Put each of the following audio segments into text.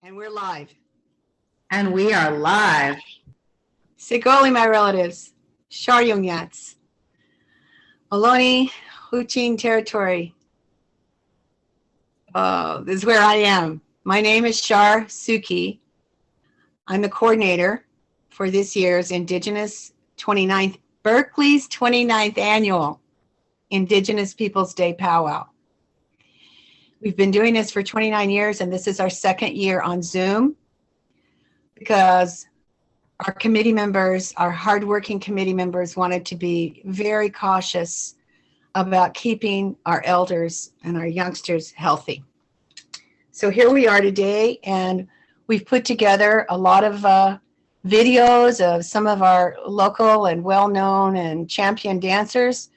And we're live. And we are live. Sigoli, my relatives. Sharyungyats. Ohlone, Huchin territory. This is where I am. My name is Shar Suki. I'm the coordinator for this year's Indigenous 29th, Berkeley's 29th annual Indigenous Peoples Day Powwow. We've been doing this for 29 years, and this is our second year on Zoom because our committee members, our hardworking committee members, wanted to be very cautious about keeping our elders and our youngsters healthy. So here we are today, and we've put together a lot of videos of some of our local and well-known and champion dancers.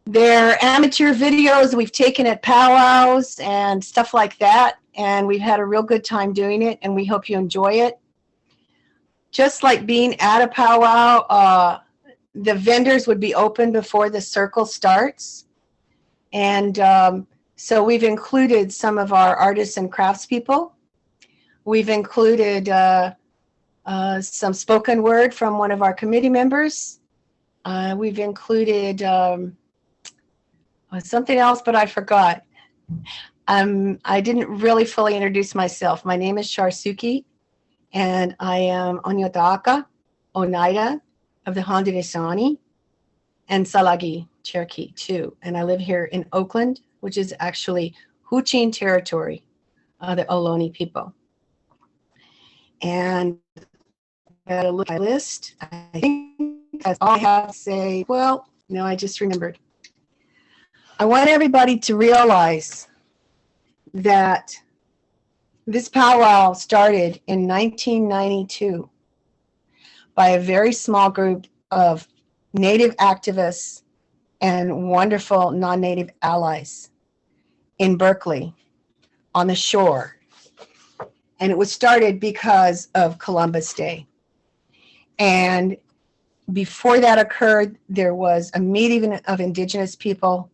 They're amateur videos we've taken at powwows and stuff like that, and we've had a real good time doing it, and we hope you enjoy it. Just like being at a powwow, the vendors would be open before the circle starts, and so we've included some of our artists and craftspeople. We've included some spoken word from one of our committee members. We've included something else, but I forgot. I didn't really fully introduce myself. My name is Shar Suki, and I am Onyotaka Oneida of the Haudenosaunee and Tsalagi Cherokee too. And I live here in Oakland, which is actually Huchin territory, the Ohlone people. And I gotta look at my list. I think that's all I have to say. Well, no, I just remembered. I want everybody to realize that this powwow started in 1992 by a very small group of Native activists and wonderful non-Native allies in Berkeley on the shore. And it was started because of Columbus Day. And before that occurred, there was a meeting of Indigenous people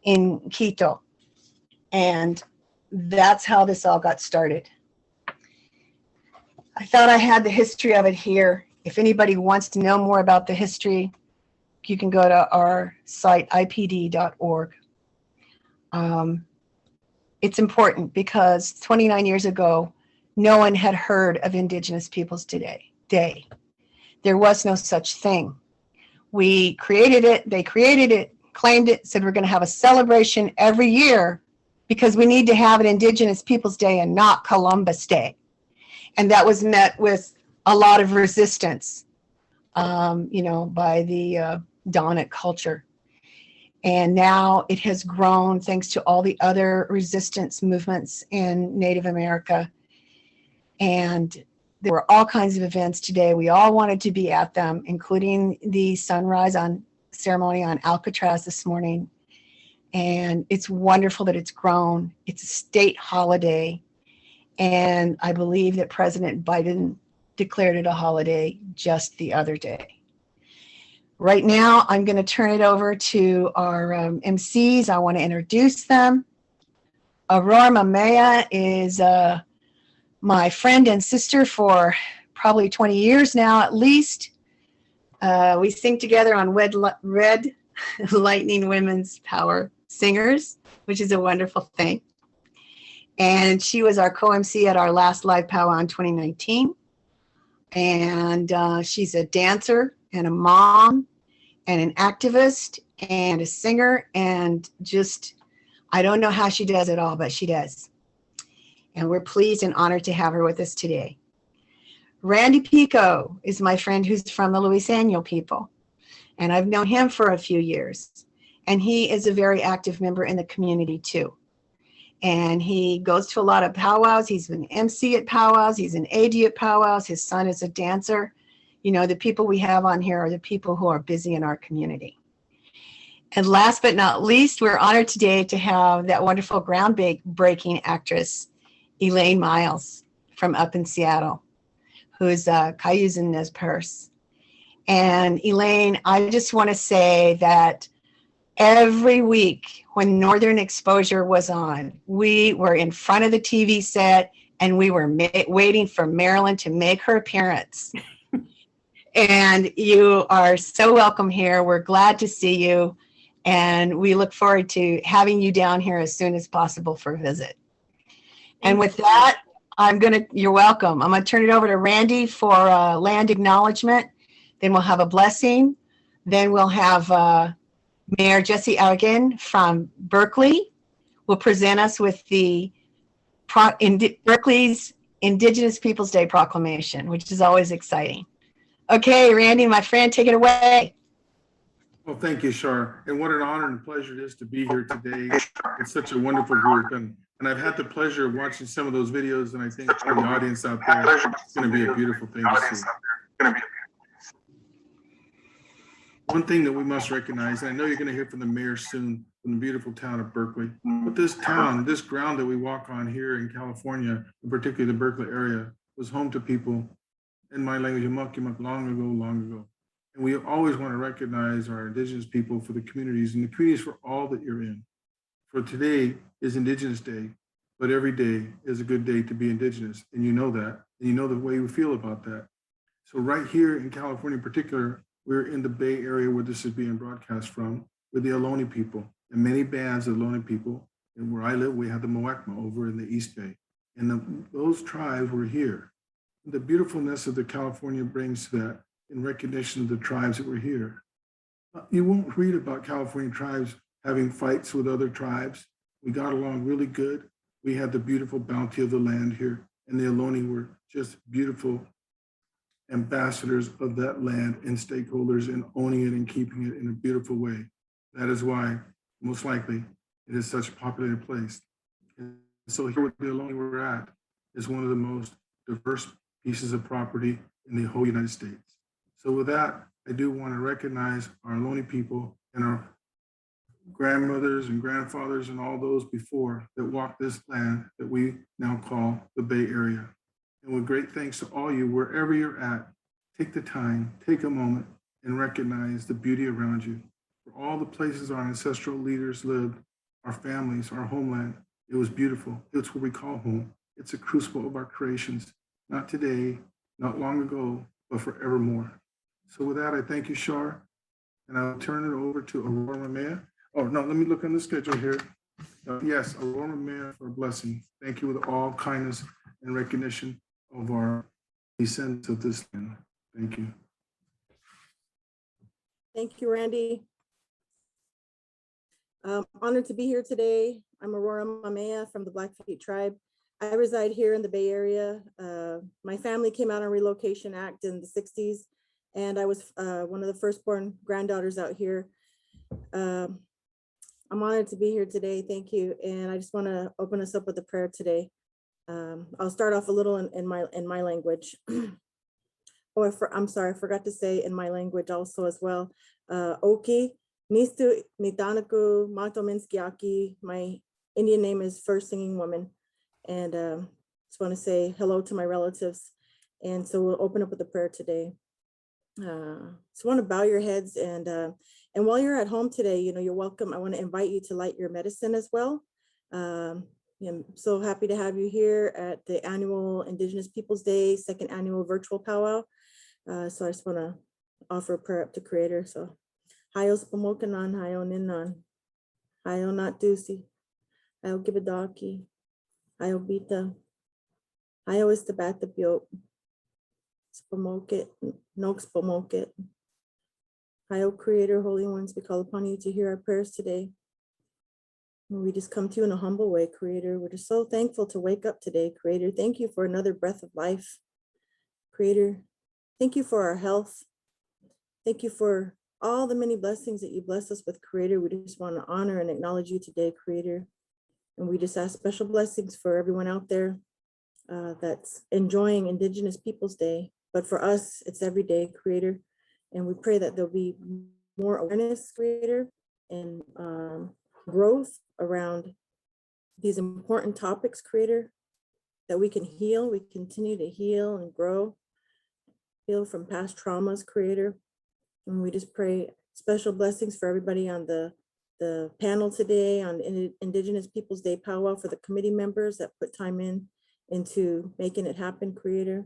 in Quito, and that's how this all got started. I thought I had the history of it here. If anybody wants to know more about the history, you can go to our site, ipd.org. It's important because 29 years ago, no one had heard of Indigenous Peoples Day. There was no such thing. We created it, they created it, claimed it, said we're going to have a celebration every year because we need to have an Indigenous Peoples Day and not Columbus Day. And that was met with a lot of resistance, by the dominant culture. And now it has grown thanks to all the other resistance movements in Native America. And there were all kinds of events today. We all wanted to be at them, including the sunrise ceremony on Alcatraz this morning. And it's wonderful that it's grown. It's a state holiday. And I believe that President Biden declared it a holiday just the other day. Right now, I'm going to turn it over to our MCs. I want to introduce them. Aurora Mamea is my friend and sister for probably 20 years now, at least. We sing together on Red Lightning Women's Power Singers, which is a wonderful thing. And she was our co-MC at our last live powwow in 2019. And she's a dancer and a mom and an activist and a singer, and just, I don't know how she does it all, but she does. And we're pleased and honored to have her with us today. Randy Pico is my friend who's from the Luiseno people, and I've known him for a few years, and he is a very active member in the community too. And he goes to a lot of powwows. He's an MC at powwows. He's an AD at powwows. His son is a dancer. You know, the people we have on here are the people who are busy in our community. And last but not least, we're honored today to have that wonderful groundbreaking actress, Elaine Miles, from up in Seattle, who is Cayusan Nez Perce. And Elaine, I just want to say that every week when Northern Exposure was on, we were in front of the TV set and we were waiting for Marilyn to make her appearance. And you are so welcome here. We're glad to see you. And we look forward to having you down here as soon as possible for a visit. And with that, you're welcome. I'm going to turn it over to Randy for land acknowledgement. Then we'll have a blessing. Then we'll have Mayor Jesse Again from Berkeley will present us with the Berkeley's Indigenous Peoples Day Proclamation, which is always exciting. Okay, Randy, my friend, take it away. Well, thank you, Shar. And what an honor and pleasure it is to be here today. It's such a wonderful group. And I've had the pleasure of watching some of those videos, and I think for the audience out there, it's going to be a beautiful thing to see. One thing that we must recognize, and I know you're going to hear from the mayor soon, from the beautiful town of Berkeley, but this town, this ground that we walk on here in California, and particularly the Berkeley area, was home to people, in my language, long ago. And we always want to recognize our Indigenous people for the communities, and the communities for all that you're in. For today is Indigenous Day, but every day is a good day to be Indigenous, and you know that, and you know the way we feel about that. So right here in California in particular, we're in the Bay Area where this is being broadcast from, with the Ohlone people, and many bands of Ohlone people. And where I live, we have the Muwekma over in the East Bay. And those tribes were here. The beautifulness of the California brings to that in recognition of the tribes that were here. You won't read about California tribes having fights with other tribes. We got along really good. We had the beautiful bounty of the land here, and the Ohlone were just beautiful ambassadors of that land and stakeholders in owning it and keeping it in a beautiful way. That is why, most likely, it is such a populated place. And so here with the Ohlone we're at is one of the most diverse pieces of property in the whole United States. So with that, I do want to recognize our Ohlone people and our grandmothers and grandfathers and all those before that walked this land that we now call the Bay Area. And with great thanks to all you, wherever you're at, take the time, take a moment and recognize the beauty around you. For all the places our ancestral leaders lived, our families, our homeland, it was beautiful. It's what we call home. It's a crucible of our creations, not today, not long ago, but forevermore. So with that, I thank you, Shar, and I'll turn it over to Aurora Maya. Oh, no, let me look on the schedule here. Yes, Aurora Maya for a blessing. Thank you with all kindness and recognition of our descendants of this land. Thank you. Thank you, Randy. Honored to be here today. I'm Aurora Mamea from the Blackfeet tribe. I reside here in the Bay Area. My family came out on Relocation Act in the 60s, and I was one of the firstborn granddaughters out here. I'm honored to be here today. Thank you. And I just want to open us up with a prayer today. I'll start off a little in my language. Oh, I'm sorry, I forgot to say in my language also as well. Oki, Nistu Nitanaku, Matominskiaki. My Indian name is First Singing Woman. And just want to say hello to my relatives. And so we'll open up with a prayer today. So want to bow your heads, and while you're at home today, you're welcome. I want to invite you to light your medicine as well. I'm so happy to have you here at the annual Indigenous Peoples Day, second annual virtual powwow. So I just want to offer a prayer up to Creator. So, Hayo Spamokanan, Hayo Ninan, Hayo Natusi, Hayo Gibadaki, Hayo Bita, Hayo Istabatapio, Spamokit, Nok Spamokit. Hayo Creator, Holy Ones, we call upon you to hear our prayers today. And we just come to you in a humble way, Creator. We're just so thankful to wake up today, Creator. Thank you for another breath of life, Creator. Thank you for our health. Thank you for all the many blessings that you bless us with, Creator. We just want to honor and acknowledge you today, Creator. And we just ask special blessings for everyone out there that's enjoying Indigenous Peoples Day. But for us, it's every day, Creator. And we pray that there'll be more awareness, Creator, and growth around these important topics, Creator, that we can heal. We continue to heal and grow, heal from past traumas, Creator. And we just pray special blessings for everybody on the panel today on Indigenous Peoples Day powwow, for the committee members that put time in into making it happen, Creator.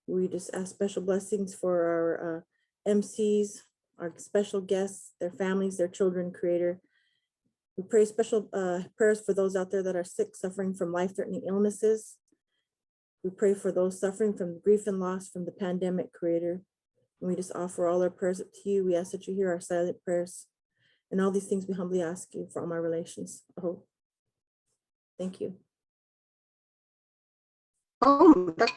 We just ask special blessings for our MCs, our special guests, their families, their children, Creator. We pray special prayers for those out there that are sick, suffering from life-threatening illnesses. We pray for those suffering from grief and loss from the pandemic, Creator. And we just offer all our prayers up to you. We ask that you hear our silent prayers. And all these things we humbly ask you for all my relations. Oh, thank you. Oh, I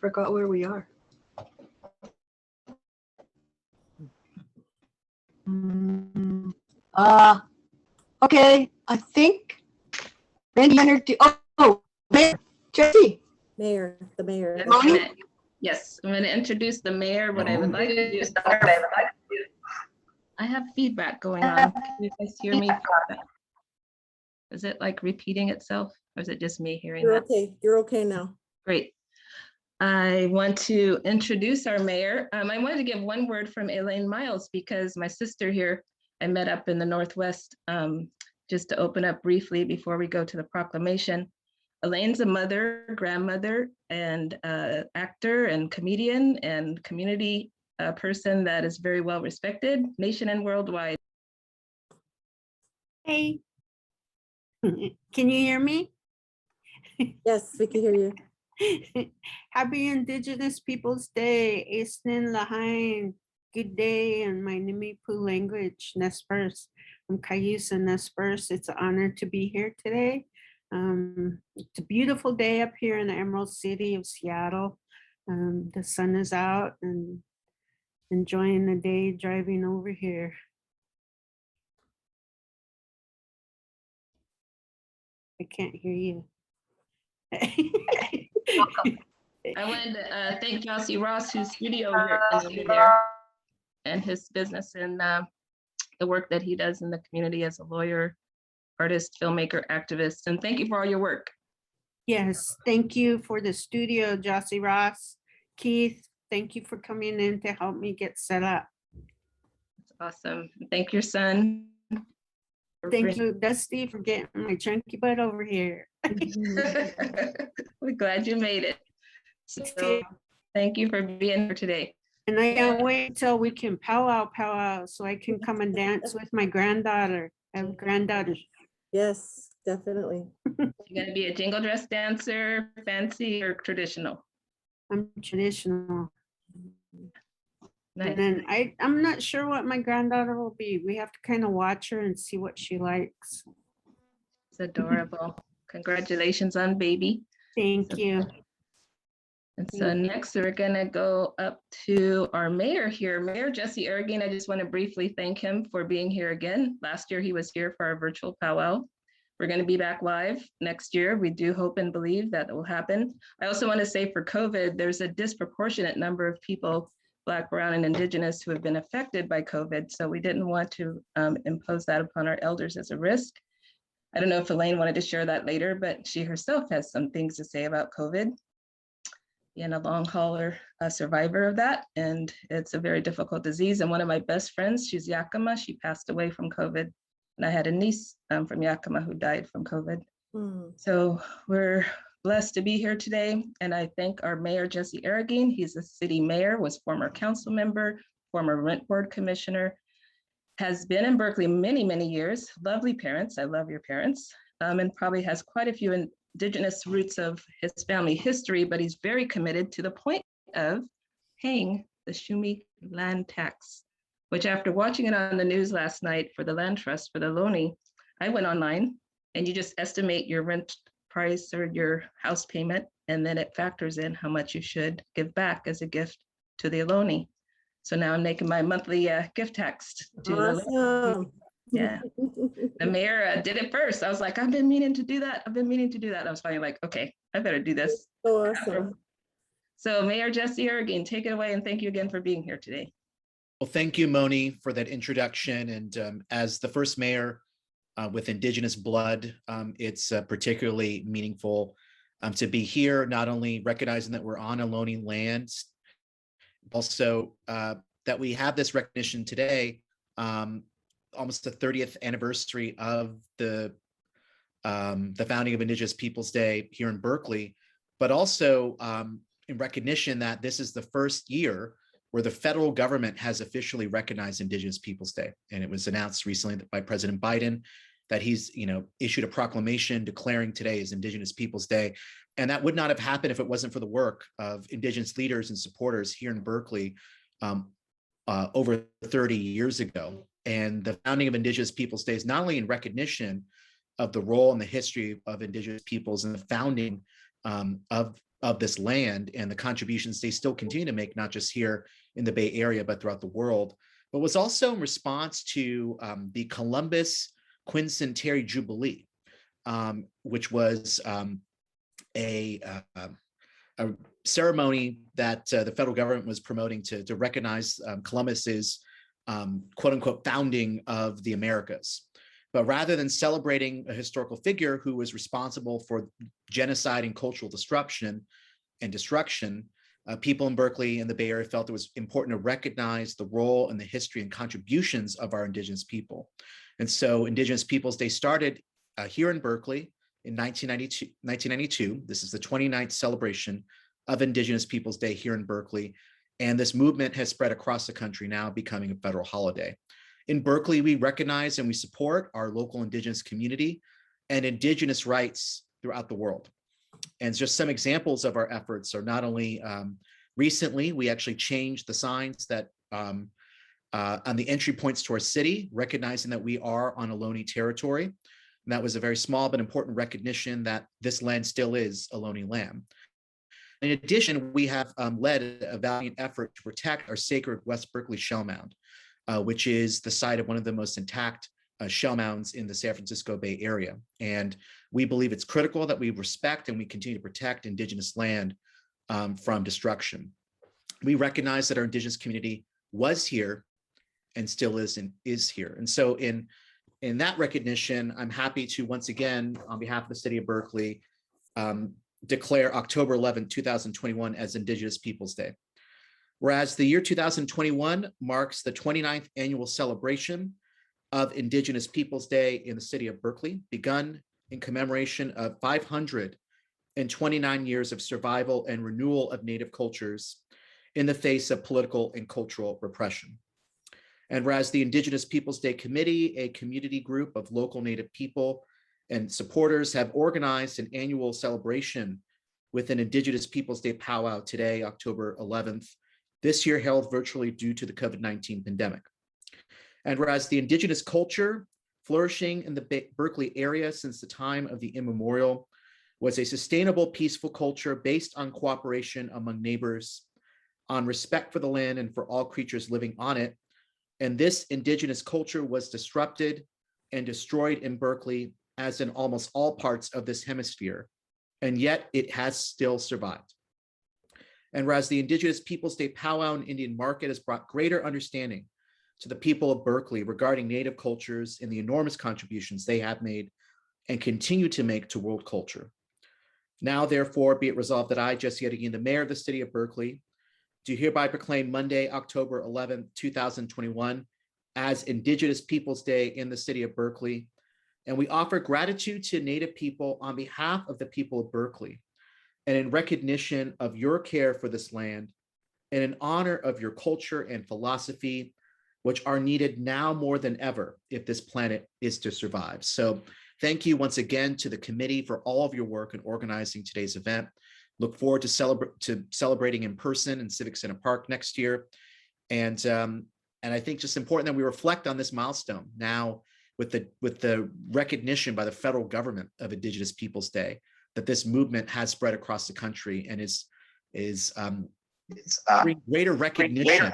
forgot where we are. Okay, I think. Mayor Jesse. Mayor, the mayor. Yes, Moni? Yes, I'm going to introduce the mayor. What I would like to do. I have feedback going on. Can you guys hear me? Is it like repeating itself, or is it just me hearing You're that? okay. You're okay now. Great. I want to introduce our mayor. I wanted to give one word from Elaine Miles because my sister here, I met up in the Northwest just to open up briefly before we go to the proclamation. Elaine's a mother, grandmother, and actor and comedian and community person that is very well respected, nation and worldwide. Hey, can you hear me? Yes, we can hear you. Happy Indigenous Peoples Day, Isnin Lahain. Good day in my Nimipu language, Nespers. I'm Cayusa Nespers. It's an honor to be here today. It's a beautiful day up here in the Emerald City of Seattle. The sun is out and enjoying the day driving over here. I can't hear you. I wanted to thank Jossie Ross, whose studio you're in over there, and his business and the work that he does in the community as a lawyer, artist, filmmaker, activist. And thank you for all your work. Yes, thank you for the studio, Jossie Ross. Keith, thank you for coming in to help me get set up. It's awesome. Thank your son. Thank you, Dusty, for getting my chunky butt over here. We're glad you made it. So thank you for being here today. And I can't wait till we can powwow, so I can come and dance with my granddaughter. I have a granddaughter. Yes, definitely. You're going to be a jingle dress dancer, fancy or traditional? I'm traditional. Nice. And then I'm not sure what my granddaughter will be. We have to kind of watch her and see what she likes. It's adorable. Congratulations on baby. Thank you. And so next we're gonna go up to our mayor here, Mayor Jesse Arreguín. I just want to briefly thank him for being here again. Last year he was here for our virtual powwow. We're going to be back live next year. We do hope and believe that will happen. I also want to say for COVID, there's a disproportionate number of people, Black, Brown, and Indigenous, who have been affected by COVID. So we didn't want to impose that upon our elders as a risk. I don't know if Elaine wanted to share that later, but she herself has some things to say about COVID. Being a long hauler, a survivor of that, and it's a very difficult disease. And one of my best friends, she's Yakima, she passed away from COVID. And I had a niece from Yakima who died from COVID. So we're blessed to be here today. And I thank our mayor, Jesse Arreguín. He's a city mayor, was former council member, former rent board commissioner, has been in Berkeley many, many years. Lovely parents, I love your parents, and probably has quite a few Indigenous roots of his family history, but he's very committed to the point of paying the Shumi land tax, which after watching it on the news last night for the land trust for the Ohlone, I went online and you just estimate your rent price or your house payment, and then it factors in how much you should give back as a gift to the Ohlone. So now I'm making my monthly gift tax to the Awesome. Yeah. The mayor did it first. I was like, I've been meaning to do that. I was finally like, okay, I better do this. So awesome. So Mayor Jesse Arreguín, take it away, and thank you again for being here today. Well, thank you, Moni, for that introduction. And as the first mayor with Indigenous blood, it's particularly meaningful to be here, not only recognizing that we're on Ohlone land, also that we have this recognition today, almost the 30th anniversary of the the founding of Indigenous Peoples Day here in Berkeley, but also in recognition that this is the first year where the federal government has officially recognized Indigenous Peoples Day. And it was announced recently by President Biden that he's issued a proclamation declaring today as Indigenous Peoples Day. And that would not have happened if it wasn't for the work of Indigenous leaders and supporters here in Berkeley over 30 years ago. And the founding of Indigenous Peoples Day is not only in recognition of the role and the history of Indigenous peoples and the founding of this land and the contributions they still continue to make, not just here in the Bay Area, but throughout the world, but was also in response to the Columbus Quincentenary Jubilee, which was a ceremony that the federal government was promoting to recognize Columbus's quote unquote founding of the Americas. But rather than celebrating a historical figure who was responsible for genocide and cultural disruption and destruction, people in Berkeley and the Bay Area felt it was important to recognize the role and the history and contributions of our Indigenous people. And so Indigenous Peoples Day started here in Berkeley in 1992. This is the 29th celebration of Indigenous Peoples Day here in Berkeley. And this movement has spread across the country, now becoming a federal holiday. In Berkeley, we recognize and we support our local Indigenous community and Indigenous rights throughout the world. And just some examples of our efforts are not only recently, we actually changed the signs that on the entry points to our city, recognizing that we are on Ohlone territory. And that was a very small but important recognition that this land still is Ohlone land. In addition, we have led a valiant effort to protect our sacred West Berkeley shell mound, which is the site of one of the most intact shell mounds in the San Francisco Bay Area. And we believe it's critical that we respect and we continue to protect Indigenous land from destruction. We recognize that our Indigenous community was here and still is here. And so in that recognition, I'm happy to once again, on behalf of the city of Berkeley, declare October 11, 2021 as Indigenous Peoples Day. Whereas the year 2021 marks the 29th annual celebration of Indigenous Peoples Day in the city of Berkeley, begun in commemoration of 529 years of survival and renewal of Native cultures in the face of political and cultural repression. And whereas the Indigenous Peoples Day Committee, a community group of local Native people and supporters, have organized an annual celebration with an Indigenous Peoples Day powwow today, October 11th, this year held virtually due to the COVID-19 pandemic. And whereas the Indigenous culture flourishing in the Berkeley area since the time of the immemorial was a sustainable, peaceful culture based on cooperation among neighbors, on respect for the land and for all creatures living on it. And this Indigenous culture was disrupted and destroyed in Berkeley, as in almost all parts of this hemisphere, and yet it has still survived. And whereas the Indigenous Peoples Day powwow and Indian market has brought greater understanding to the people of Berkeley regarding Native cultures and the enormous contributions they have made and continue to make to world culture. Now, therefore, be it resolved that I, Jesse Edegin, the mayor of the city of Berkeley, do hereby proclaim Monday, October 11, 2021 as Indigenous Peoples Day in the city of Berkeley. And we offer gratitude to Native people on behalf of the people of Berkeley, and in recognition of your care for this land, and in honor of your culture and philosophy, which are needed now more than ever if this planet is to survive. So thank you once again to the committee for all of your work in organizing today's event. Look forward to celebrating in person in Civic Center Park next year. And I think just important that we reflect on this milestone now with the recognition by the federal government of Indigenous Peoples Day, that this movement has spread across the country and is greater recognition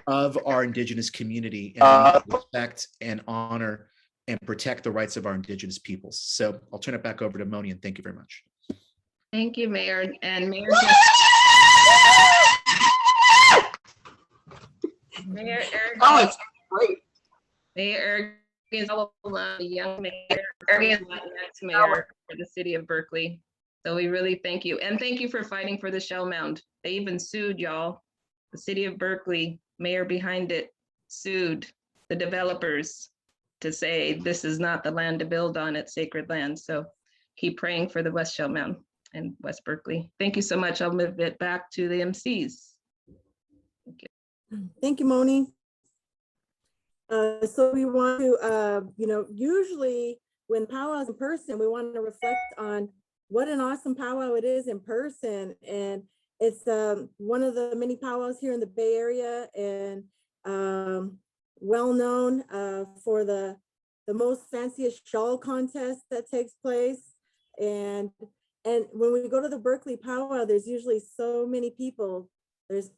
of our Indigenous community, and respect and honor and protect the rights of our Indigenous peoples. So I'll turn it back over to Moni, and thank you very much. Thank you, Mayor. And Mayor Eric. Oh, it's great. Mayor Eric is the young mayor, next mayor for the city of Berkeley. So we really thank you. And thank you for fighting for the shell mound. They even sued y'all. The city of Berkeley, mayor behind it, sued the developers to say this is not the land to build on, it's sacred land. So keep praying for the West Shell Mound and West Berkeley. Thank you so much. I'll move it back to the MCs. Thank you, Moni. So we want to, usually when powwows in person, we want to reflect on what an awesome powwow it is in person. And it's one of the many powwows here in the Bay Area, and well known for the most fanciest shawl contest that takes place. And when we go to the Berkeley powwow, there's usually so many people.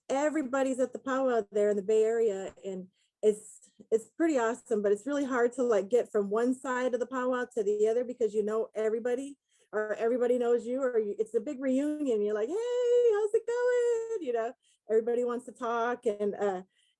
Everybody's at the powwow there in the Bay Area, and it's pretty awesome, but it's really hard to like get from one side of the powwow to the other because you know everybody, or everybody knows you, or it's a big reunion. You're like, hey, how's it going? Everybody wants to talk, and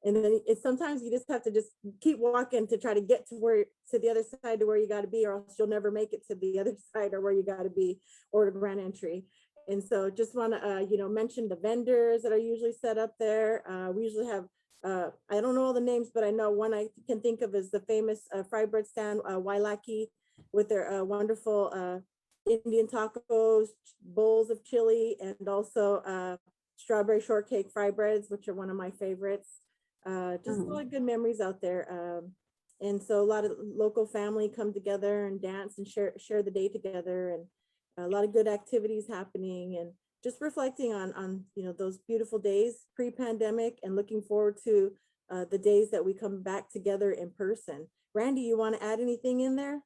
then sometimes you just have to just keep walking to try to get to the other side to where you got to be, or else you'll never make it to the other side or where you got to be, or to grand entry. And so just want to, mention the vendors that are usually set up there. We usually have, I don't know all the names, but I know one I can think of is the famous fry bread stand, Wailaki, with their wonderful Indian tacos, bowls of chili, and also strawberry shortcake fry breads, which are one of my favorites. Just a lot of good memories out there. And so a lot of local family come together and dance and share the day together, and a lot of good activities happening, and just reflecting on those beautiful days pre-pandemic, and looking forward to the days that we come back together in person. Randy, you want to add anything in there?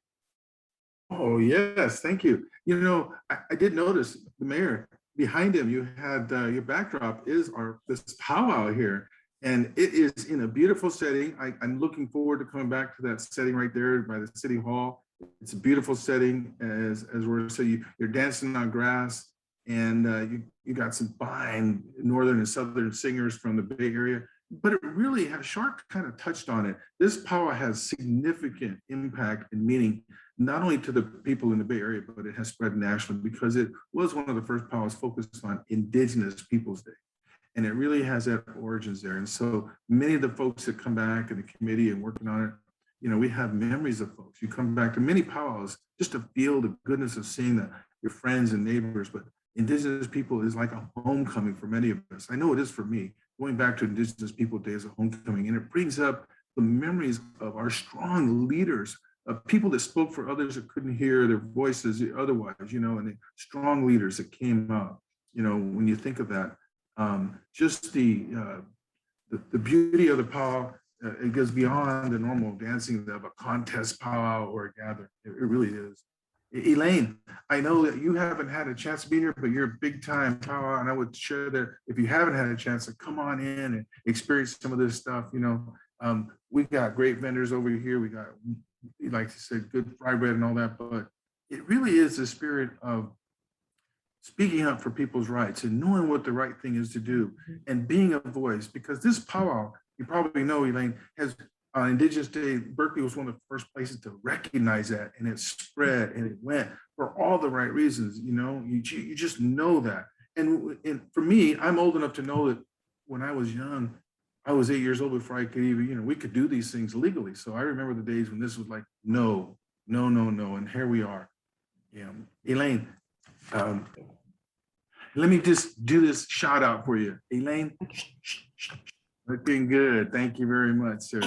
Oh, yes, thank you. I did notice the mayor behind him. You had your backdrop is this powwow here, and it is in a beautiful setting. I'm looking forward to coming back to that setting right there by the city hall. It's a beautiful setting you're dancing on grass, and you got some fine northern and southern singers from the Bay Area. But it really has, Shark kind of touched on it. This powwow has significant impact and meaning, not only to the people in the Bay Area, but it has spread nationally, because it was one of the first powwows focused on Indigenous Peoples Day. And it really has that origins there. And so many of the folks that come back in the committee and working on it, we have memories of folks. You come back to many powwows just to feel the goodness of seeing your friends and neighbors, but Indigenous people is like a homecoming for many of us. I know it is for me. Going back to Indigenous People Day as a homecoming, and it brings up the memories of our strong leaders, of people that spoke for others that couldn't hear their voices otherwise, and the strong leaders that came up. When you think of that, just the beauty of the powwow, it goes beyond the normal dancing of a contest powwow or a gathering. It really is. Elaine, I know that you haven't had a chance to be here, but you're a big time powwow, and I would share that if you haven't had a chance to come on in and experience some of this stuff. We've got great vendors over here. We got, like you said, good fry bread and all that, but it really is the spirit of speaking up for people's rights and knowing what the right thing is to do, and being a voice, because this powwow, you probably know, Elaine, has on Indigenous Day, Berkeley was one of the first places to recognize that, and it spread and it went for all the right reasons. You just know that. And for me, I'm old enough to know that when I was young, I was 8 years old before I could even, we could do these things legally. So I remember the days when this was like, no, and here we are. Elaine, let me just do this shout out for you. Elaine, looking good. Thank you very much, sir.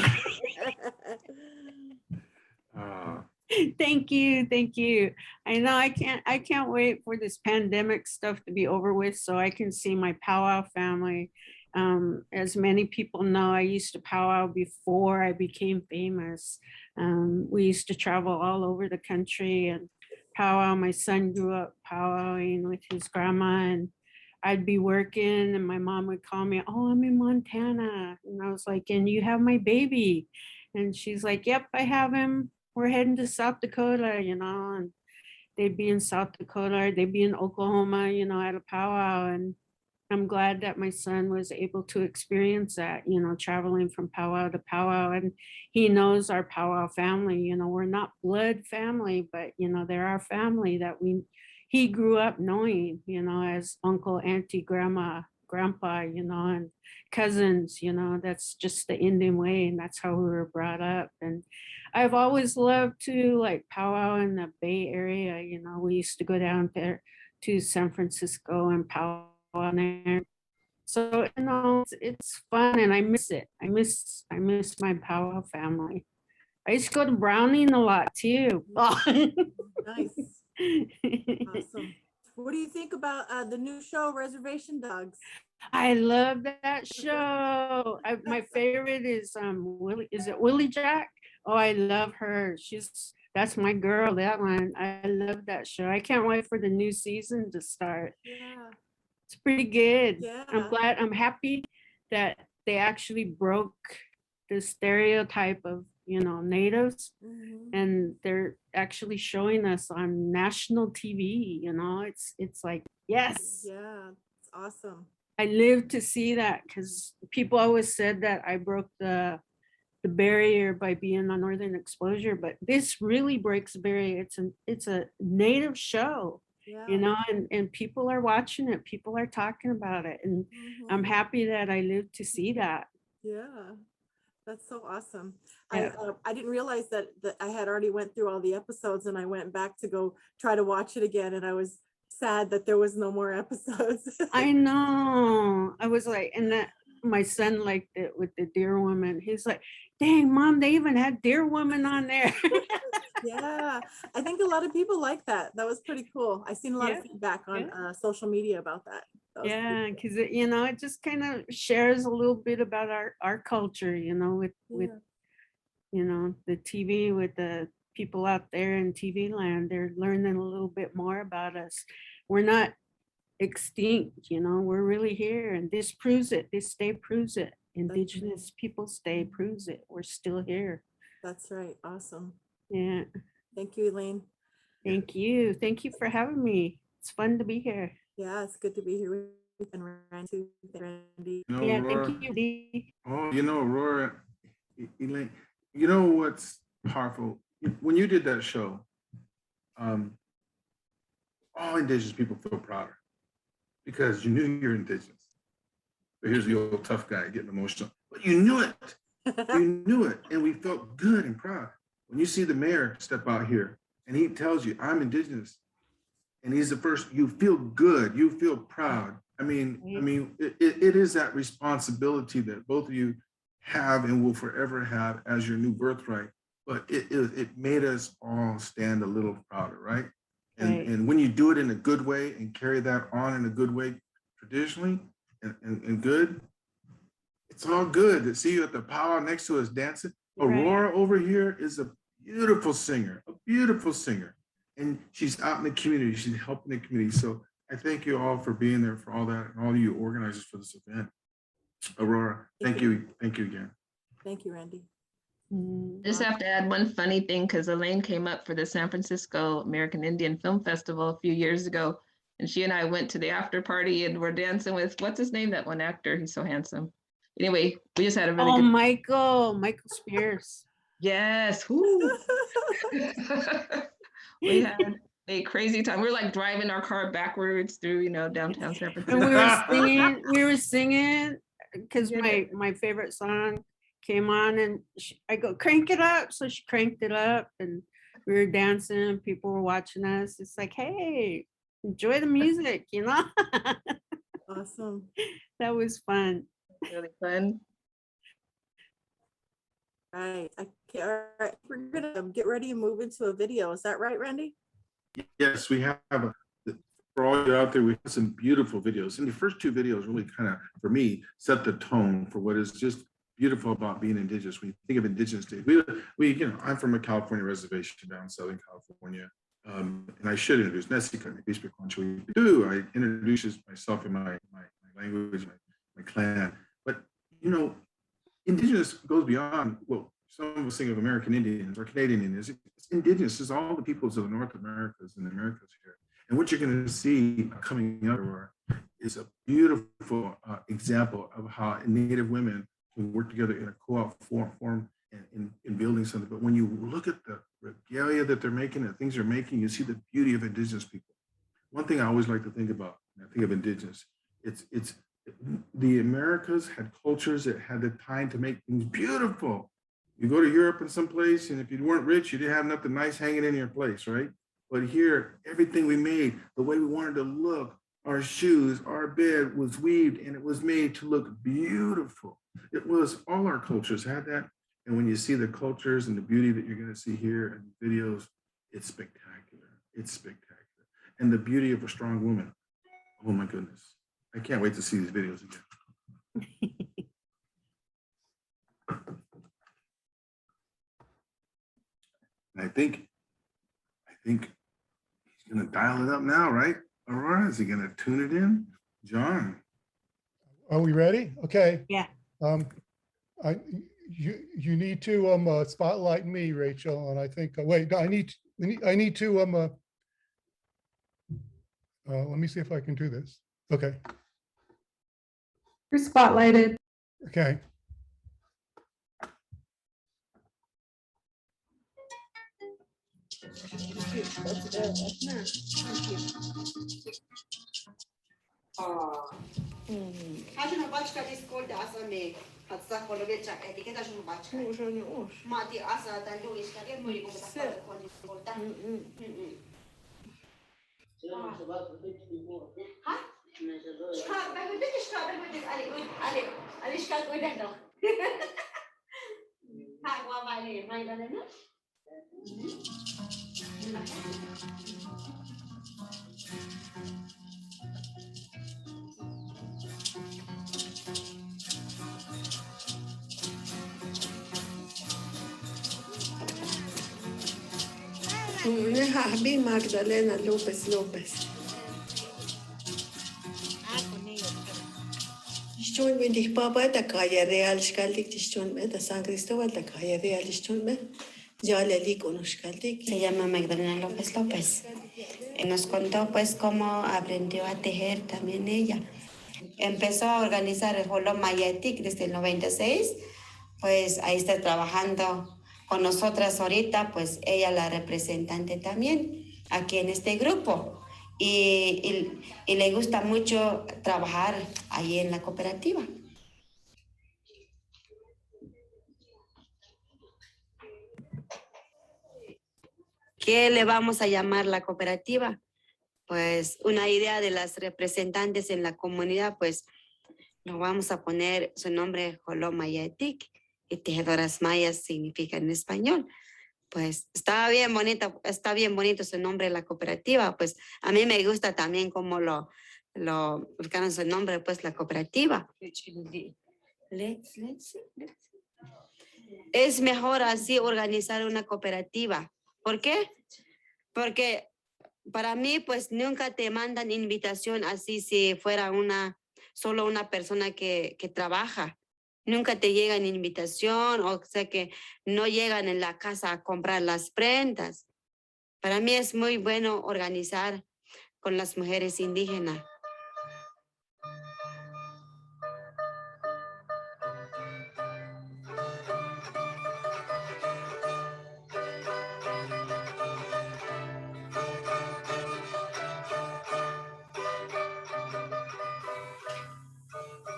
Thank you. I know I can't wait for this pandemic stuff to be over with so I can see my powwow family. As many people know, I used to powwow before I became famous. We used to travel all over the country and powwow. My son grew up powwowing with his grandma, and I'd be working and my mom would call me, oh, I'm in Montana. And I was like, and you have my baby? And she's like, yep, I have him. We're heading to South Dakota, and they'd be in South Dakota, they'd be in Oklahoma, at a powwow. And I'm glad that my son was able to experience that, traveling from powwow to powwow. And he knows our powwow family, we're not blood family, but, they're our family that he grew up knowing, as uncle, auntie, grandma, grandpa, you know, and cousins, you know, that's just the Indian way, and that's how we were brought up. And I've always loved to like powwow in the Bay Area. You know, we used to go down there to San Francisco and powwow there. So, you know, it's fun and I miss it. I miss my powwow family. I used to go to Browning a lot too. Nice. Awesome. What do you think about the new show, Reservation Dogs? I love that show. My favorite is Willie. Is it Willie Jack? Oh, I love her. That's my girl. That one. I love that show. I can't wait for the new season to start. Yeah. It's pretty good. Yeah. I'm happy that they actually broke the stereotype of, you know, natives, Mhm. and they're actually showing us on national TV, you know. It's like, yes. Yeah, it's awesome. I live to see that, because people always said that I broke the barrier by being on Northern Exposure, but this really breaks the barrier. It's a native show, Yeah. you know, and people are watching it, people are talking about it, and Mhm. I'm happy that I live to see that. Yeah, that's so awesome. Yeah. I didn't realize that I had already went through all the episodes, and I went back to go try to watch it again, and I was sad that there was no more episodes. I know. I was like, and that my son liked it with the deer woman. He's like, dang, mom, they even had deer woman on there. Yeah, I think a lot of people like that. That was pretty cool. I seen a lot Yeah, of feedback on yeah. social media about that. That was pretty Yeah, cool. because you know, it just kind of shares a little bit about our culture, you know, with Yeah. you know, the TV, with the people out there in TV land. They're learning a little bit more about us. We're not extinct, you know, we're really here, and this proves it. This day proves it. Indigenous Peoples Day proves it. We're still here. That's right. Awesome. Yeah. Thank you, Elaine. Thank you. Thank you for having me. It's fun to be here. Yeah, it's good to be here with you and Randy. Randy. You know, Yeah, Aurora, thank you. Dee. oh, you know, Aurora, Elaine, you know what's powerful? When you did that show, all Indigenous people feel prouder because you knew you're Indigenous. But here's the old tough guy getting emotional. But you knew it. You knew it. And we felt good and proud. When you see the mayor step out here and he tells you, I'm Indigenous, and he's the first, you feel good, you feel proud. I mean, it is that responsibility that both of you have and will forever have as your new birthright. But it made us all stand a little prouder, right? Right. And when you do it in a good way and carry that on in a good way, traditionally and good, it's all good to see you at the powwow next to us dancing. Aurora over here is a beautiful singer, and she's out in the community. She's helping the community. So I thank you all for being there for all that, and all you organizers for this event. Aurora, thank you again. Thank you, Randy. Just have to add one funny thing, because Elaine came up for the San Francisco American Indian Film Festival a few years ago, and she and I went to the after party and we're dancing with, what's his name, that one actor? He's so handsome. Anyway, we just had a really good. Michael Spears. Yes. Whoo. We had a crazy time. We were like driving our car backwards through, you know, downtown San Francisco. And we were singing because my favorite song came on, and I go, crank it up. So she cranked it up, and we were dancing. People were watching us. It's like, hey, enjoy the music, you know? Awesome. That was fun. Really fun. Right. Okay, all right. We're gonna get ready and move into a video. Is that right, Randy? Yes, we have for all you out there, we have some beautiful videos. And the first two videos really kind of, for me, set the tone for what is just beautiful about being Indigenous. When you think of Indigenous Day, we you know, I'm from a California reservation down in Southern California. And I should introduce Nessie. I introduce myself in my language, my clan. But you know, Indigenous goes beyond, well, some of us think of American Indians or Canadian Indians. It's Indigenous. It's all the peoples of the North Americas and the Americas here. And what you're going to see coming up is a beautiful example of how Native women can work together in a co-op form and in building something. But when you look at the regalia that they're making, the things they're making, you see the beauty of Indigenous people. One thing I always like to think about when I think of Indigenous, it's The Americas had cultures that had the time to make things beautiful. You go to Europe and someplace, and if you weren't rich, you didn't have nothing nice hanging in your place, right? But here, everything we made, the way we wanted to look, our shoes, our bed was weaved and it was made to look beautiful. It was, all our cultures had that. And when you see the cultures and the beauty that you're going to see here in the videos, it's spectacular. It's spectacular. And the beauty of a strong woman. Oh my goodness. I can't wait to see these videos again. And I think he's going to dial it up now, right? Aurora, is he going to tune it in? John. Are we ready? Okay. Yeah. You need to spotlight me, Rachel, and I think wait, I need to let me see if I can do this. Okay. You're spotlighted. Okay. Așa nu baci ca discol de asta me, ați să acolo vezi eticheta și nu baci. Nu, și nu. Mati asta dar nu ești care nu e cum să facă con discol, da? Ha? Șcap, dar uite șcap, uite, ale șcap, uite da. Hai, mai dă-ne, nu? Habi Magdalena López López. Schon wenn ich Papa da calle Real Schaldik schon mit da San Cristóbal da calle Real schon mit ya le li con Schaldik. Se llama Magdalena López López. Nos contó pues cómo aprendió a tejer también ella. Empezó a organizar el Holom Mayetic desde el 96, pues ahí está trabajando con nosotras ahorita, pues ella la representante también aquí en este grupo. Y le gusta mucho trabajar ahí en la cooperativa. ¿Qué le vamos a llamar la cooperativa? Pues una idea de las representantes en la comunidad, pues lo vamos a poner su nombre Holom Mayetic y tejedoras mayas significa en español. Pues está bien bonito su nombre la cooperativa, pues a mí me gusta también como lo buscaron su nombre, pues la cooperativa. Es mejor así organizar una cooperativa. ¿Por qué? Porque para mí, pues nunca te mandan invitación así si fuera solo una persona que trabaja. Nunca te llegan invitación, o sea que no llegan en la casa a comprar las prendas. Para mí es muy bueno organizar con las mujeres indígenas.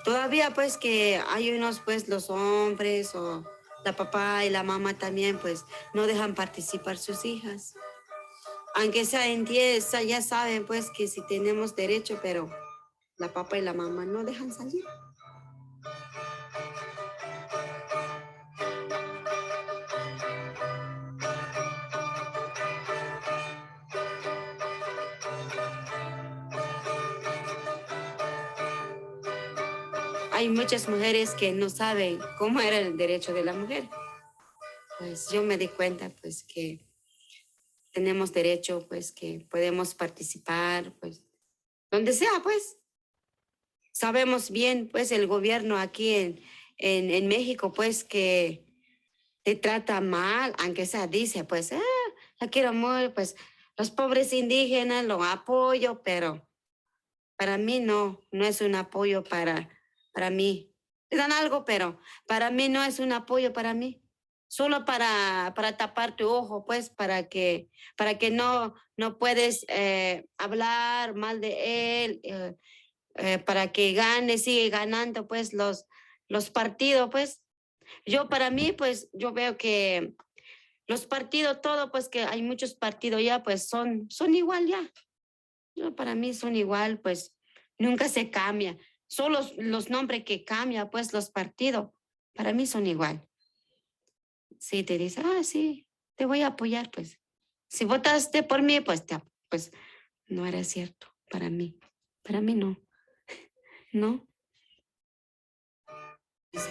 Todavía pues que hay unos pues los hombres o la papá y la mamá también pues no dejan participar sus hijas. Aunque sea en 10, ya saben pues que si tenemos derecho, pero la papá y la mamá no dejan salir. Hay muchas mujeres que no saben cómo era el derecho de la mujer. Pues yo me di cuenta pues que tenemos derecho, pues que podemos participar, pues donde sea, pues. Sabemos bien, pues el gobierno aquí en México, pues que te trata mal, aunque sea dice, pues, la quiero mucho, pues los pobres indígenas lo apoyo, pero para mí no es un apoyo para mí. Te dan algo, pero para mí no es un apoyo para mí. Solo para tapar tu ojo, pues, para que no puedes hablar mal de él, para que gane, sigue ganando pues los partidos, pues. Yo para mí, pues yo veo que los partidos, todo, pues que hay muchos partidos ya, pues son igual ya. Yo para mí son igual, pues nunca se cambia. Solo los nombres que cambian, pues los partidos, para mí son igual. Si te dice, sí, te voy a apoyar, pues. Si votaste por mí, pues, pues no era cierto para mí. Para mí no. No. Lo que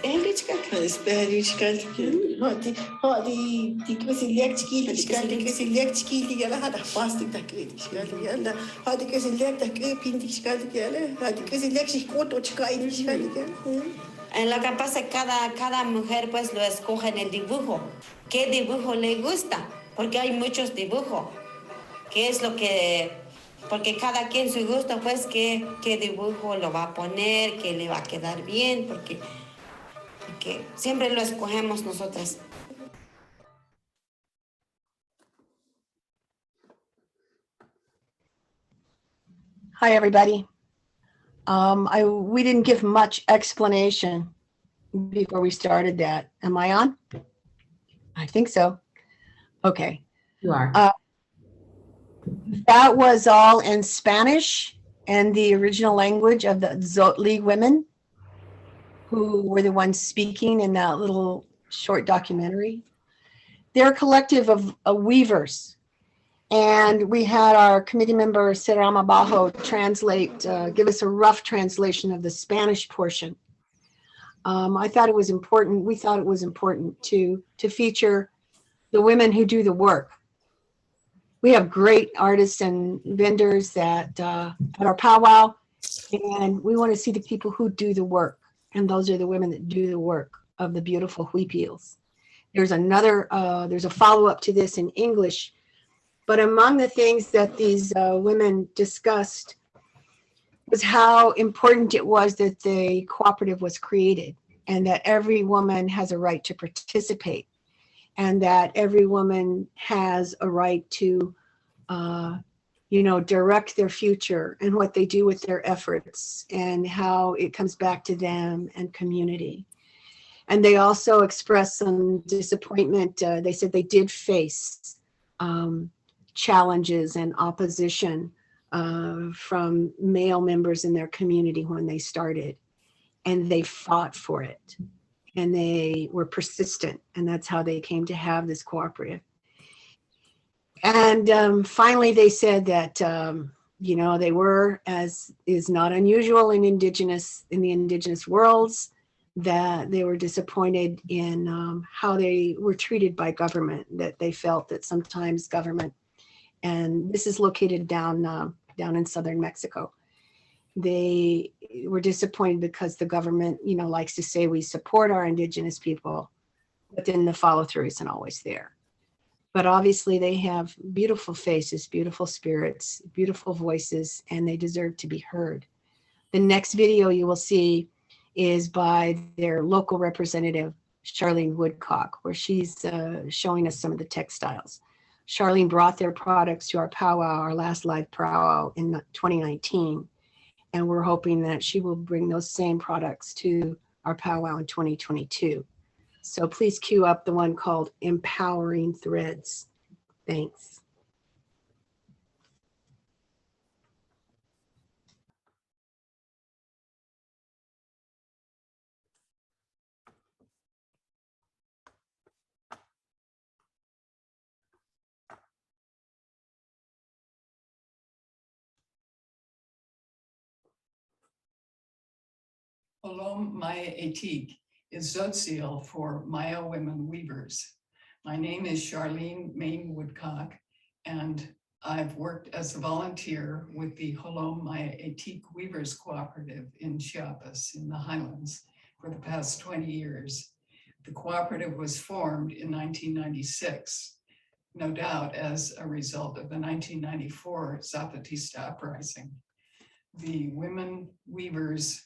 pasa es que cada mujer pues lo escoge en el dibujo. ¿Qué dibujo le gusta? Porque hay muchos dibujos. ¿Qué es lo que...? Porque cada quien su gusto, pues, qué dibujo lo va a poner, qué le va a quedar bien, porque siempre lo escogemos nosotras. Hi, everybody. We didn't give much explanation before we started that. Am I on? I think so. Okay. You are. That was all in Spanish and the original language of the Zotli women who were the ones speaking in that little short documentary. They're a collective of weavers. And we had our committee member, Serama Bajo, give us a rough translation of the Spanish portion. I thought it was important. We thought it was important to feature the women who do the work. We have great artists and vendors that at our powwow, and we want to see the people who do the work. And those are the women that do the work of the beautiful huipiles. There's a follow-up to this in English. But among the things that these women discussed was how important it was that the cooperative was created and that every woman has a right to participate and that every woman has a right to, direct their future and what they do with their efforts and how it comes back to them and community. And they also expressed some disappointment. They said they did face challenges and opposition from male members in their community when they started, and they fought for it and they were persistent, and that's how they came to have this cooperative. And finally they said that they were, as is not unusual in the indigenous worlds, that they were disappointed in how they were treated by government, that they felt that sometimes government, and this is located down in southern Mexico. They were disappointed because the government, likes to say we support our indigenous people, but then the follow through isn't always there. But obviously they have beautiful faces, beautiful spirits, beautiful voices, and they deserve to be heard. The next video you will see is by their local representative, Charlene Woodcock, where she's showing us some of the textiles. Charlene brought their products to our powwow, our last live powwow in 2019. And we're hoping that she will bring those same products to our powwow in 2022. So please queue up the one called Empowering Threads. Thanks. Olom Maya Etik is Zotziel for Maya women weavers. My name is Charlene Main Woodcock, and I've worked as a volunteer with the Holom Maya Etik Weavers Cooperative in Chiapas in the Highlands for the past 20 years. The cooperative was formed in 1996, no doubt as a result of the 1994 Zapatista uprising. The women weavers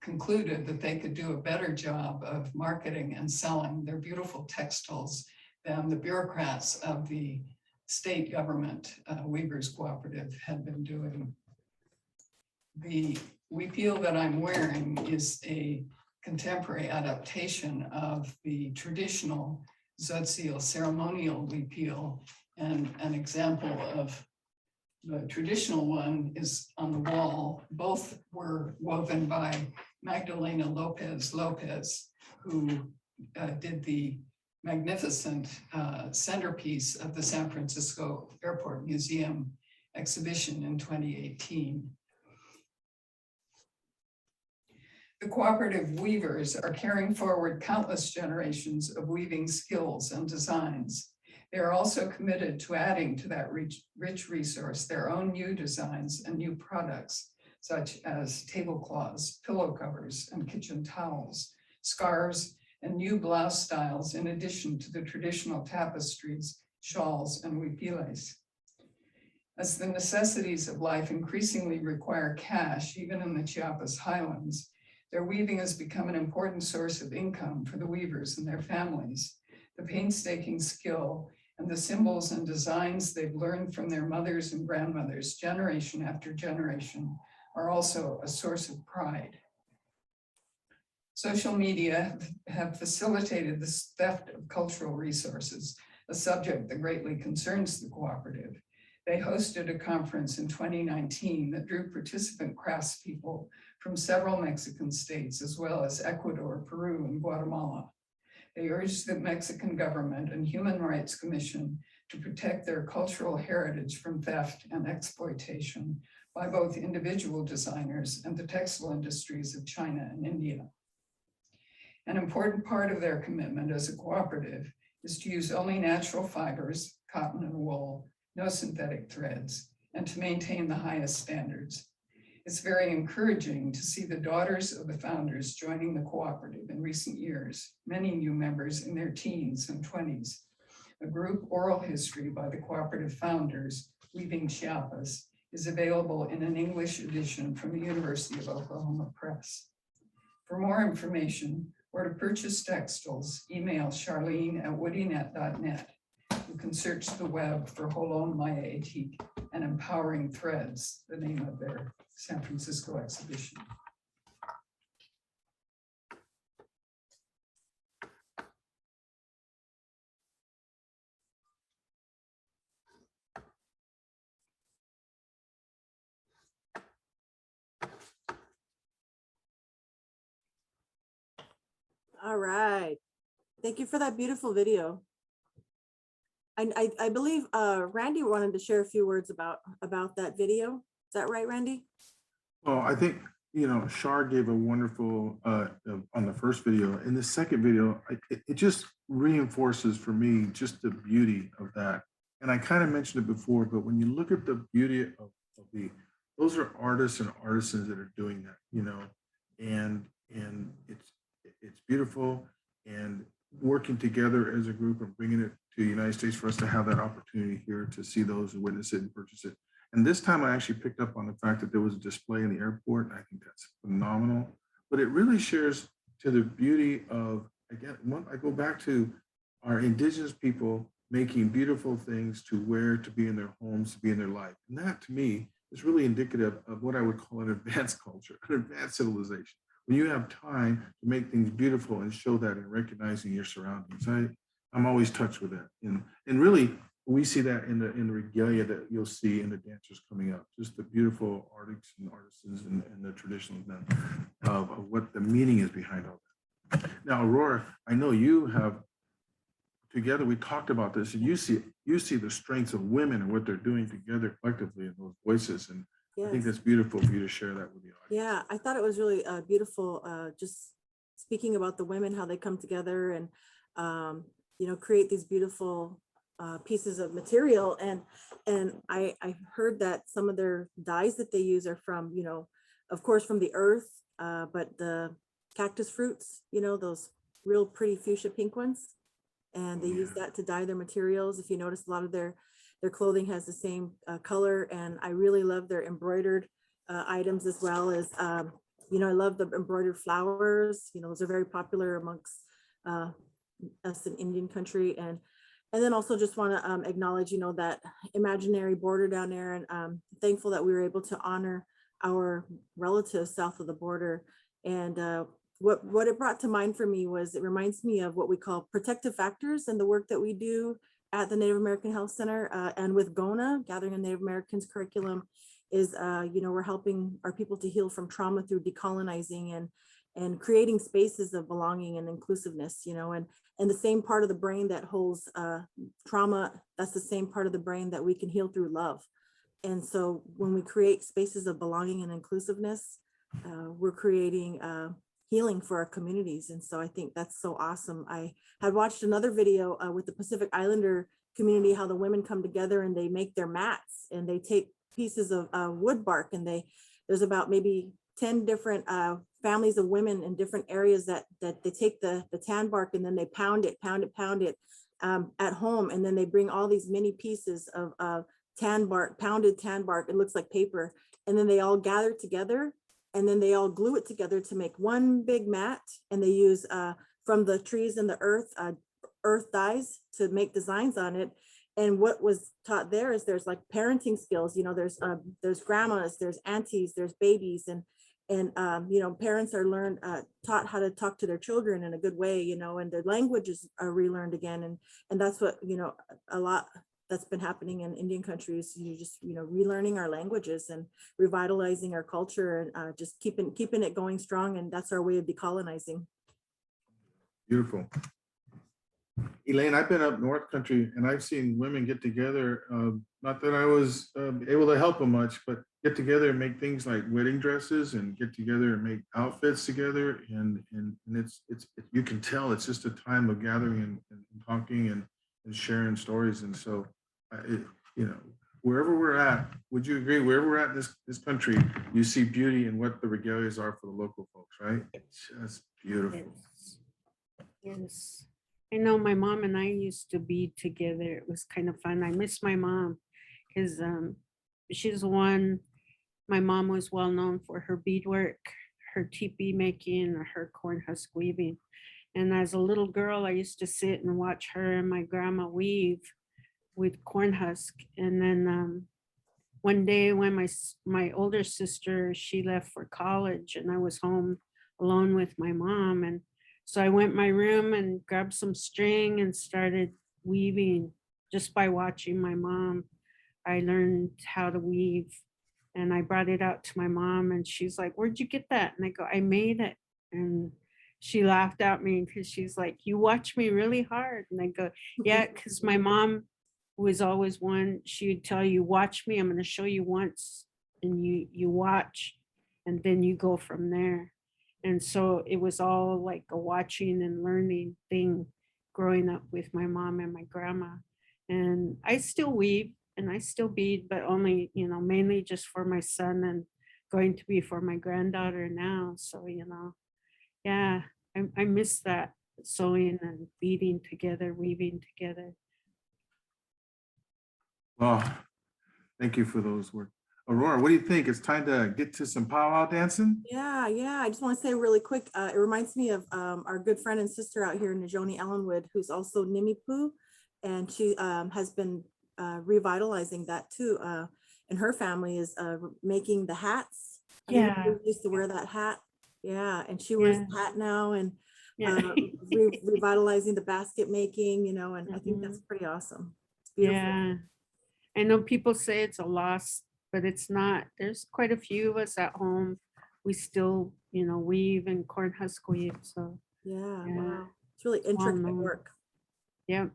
concluded that they could do a better job of marketing and selling their beautiful textiles than the bureaucrats of the state government weavers cooperative had been doing. The weepiel that I'm wearing is a contemporary adaptation of the traditional Tzotzil ceremonial weepiel. And an example of the traditional one is on the wall. Both were woven by Magdalena Lopez Lopez, who did the magnificent centerpiece of the San Francisco Airport Museum exhibition in 2018. The cooperative weavers are carrying forward countless generations of weaving skills and designs. They are also committed to adding to that rich resource their own new designs and new products, such as tablecloths, pillow covers, and kitchen towels, scarves, and new blouse styles, in addition to the traditional tapestries, shawls, and huipiles. As the necessities of life increasingly require cash, even in the Chiapas highlands, their weaving has become an important source of income for the weavers and their families. The painstaking skill and the symbols and designs they've learned from their mothers and grandmothers, generation after generation, are also a source of pride. Social media have facilitated this theft of cultural resources, a subject that greatly concerns the cooperative. They hosted a conference in 2019 that drew participant craftspeople from several Mexican states, as well as Ecuador, Peru, and Guatemala. They urged the Mexican government and Human Rights Commission to protect their cultural heritage from theft and exploitation by both individual designers and the textile industries of China and India. An important part of their commitment as a cooperative is to use only natural fibers, cotton and wool, no synthetic threads, and to maintain the highest standards. It's very encouraging to see the daughters of the founders joining the cooperative in recent years, many new members in their teens and 20s. A group oral history by the cooperative founders, Weaving Chiapas, is available in an English edition from the University of Oklahoma Press. For more information or to purchase textiles, email Charlene@woodynet.net. You can search the web for Holon Maya Etik and Empowering Threads, the name of their San Francisco exhibition. All right. Thank you for that beautiful video. I believe Randy wanted to share a few words about that video. Is that right, Randy? Well, I think, you know, Shar gave a wonderful, on the first video. In the second video, it just reinforces for me just the beauty of that. And I kind of mentioned it before, but when you look at the beauty of those are artists and artisans that are doing that, you know, and it's beautiful, and working together as a group and bringing it to the United States for us to have that opportunity here to see those who witness it and purchase it. And this time I actually picked up on the fact that there was a display in the airport. I think that's phenomenal, but it really shares to the beauty of, again, I go back to our indigenous people making beautiful things to wear, to be in their homes, to be in their life. And that to me is really indicative of what I would call an advanced culture, an advanced civilization. When you have time to make things beautiful and show that and recognizing your surroundings, I'm always touched with that. And really, we see that in the regalia that you'll see in the dancers coming up, just the beautiful artists and artisans and the traditional men of what the meaning is behind all that. Now, Aurora, I know you have, together we talked about this, and you see the strengths of women and what they're doing together collectively in those voices. And yes. I think that's beautiful for you to share that with the audience. Yeah, I thought it was really beautiful, just speaking about the women, how they come together and, you know, create these beautiful pieces of material. And I heard that some of their dyes that they use are from, you know, of course, from the earth, but the cactus fruits, you know, those real pretty fuchsia pink ones. And they use that to dye their materials. If you notice, a lot of their clothing has the same color. And I really love their embroidered items, as well as, you know, I love the embroidered flowers. You know, those are very popular amongst us in Indian country. And then also just want to acknowledge, you know, that imaginary border down there. And thankful that we were able to honor our relatives south of the border. And what it brought to mind for me was, it reminds me of what we call protective factors and the work that we do at the Native American Health Center and with GONA, Gathering of Native Americans curriculum, is, we're helping our people to heal from trauma through decolonizing and creating spaces of belonging and inclusiveness, and the same part of the brain that holds trauma, that's the same part of the brain that we can heal through love. And so when we create spaces of belonging and inclusiveness, we're creating healing for our communities. And so I think that's so awesome. I had watched another video with the Pacific Islander community, how the women come together and they make their mats, and they take pieces of wood bark, and there's about maybe 10 different families of women in different areas that they take the tan bark, and then they pound it at home. And then they bring all these mini pieces of tan bark, pounded tan bark. It looks like paper. And then they all gather together, and then they all glue it together to make one big mat. And they use from the trees and the earth dyes to make designs on it. And what was taught there is there's like parenting skills, there's grandmas, there's aunties, there's babies, and parents are taught how to talk to their children in a good way, and their languages are relearned again. And that's what, a lot that's been happening in Indian countries, relearning our languages and revitalizing our culture, and just keeping it going strong. And that's our way of decolonizing. Beautiful. Elaine, I've been up North Country and I've seen women get together. Not that I was able to help them much, but get together and make things like wedding dresses, and get together and make outfits together. And it's you can tell it's just a time of gathering and talking and sharing stories. And so, wherever we're at, would you agree? Wherever we're at in this country, you see beauty in what the regalias are for the local folks, right? It's just beautiful. Yes. I know my mom and I used to be together. It was kind of fun. I miss my mom because she's one. My mom was well known for her beadwork, her teepee making, or her corn husk weaving. And as a little girl, I used to sit and watch her and my grandma weave with corn husk. And then one day when my older sister, she left for college, and I was home alone with my mom. And so I went in my room and grabbed some string and started weaving. Just by watching my mom, I learned how to weave, and I brought it out to my mom, and she's like, "Where'd you get that?" And I go, "I made it." And she laughed at me because she's like, "You watch me really hard." And I go, "Yeah," because my mom was always one, she would tell you, "Watch me, I'm going to show you once," and you watch, and then you go from there. And so it was all like a watching and learning thing growing up with my mom and my grandma. And I still weave and I still bead, but only, mainly just for my son, and going to be for my granddaughter now. So, yeah, I miss that, sewing and beading together, weaving together. Well, thank you for those words. Aurora, what do you think? It's time to get to some powwow dancing? Yeah. I just want to say really quick, it reminds me of our good friend and sister out here, Najoni Ellenwood, who's also Nimipu, and she has been revitalizing that too. And her family is making the hats. Yeah. We used to wear that hat. Yeah, and she wears the hat now, and revitalizing the basket making, and I think that's pretty awesome. It's beautiful. Yeah, I know people say it's a loss, but it's not. There's quite a few of us at home. We still, weave and corn husk weave. So yeah. Wow. It's really intricate work. Yeah.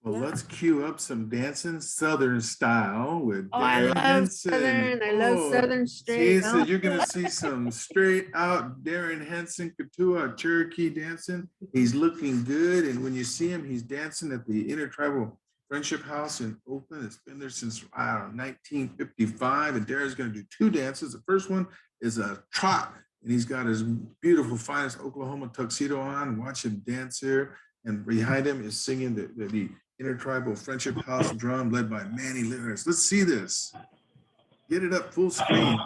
Well, let's cue up some dancing Southern style with I Darren love Henson. Southern. I love Southern straight. So you're going to see some straight out Darren Henson Katua Cherokee dancing. He's looking good. And when you see him, he's dancing at the Intertribal Friendship House in Oakland. It's been there since 1955. And Darren's going to do two dances. The first one is a trot. And he's got his beautiful, finest Oklahoma tuxedo on. Watch him dance here. And behind him is singing the Intertribal Friendship House drum led by Manny Lewis. Let's see this. Get it up full screen.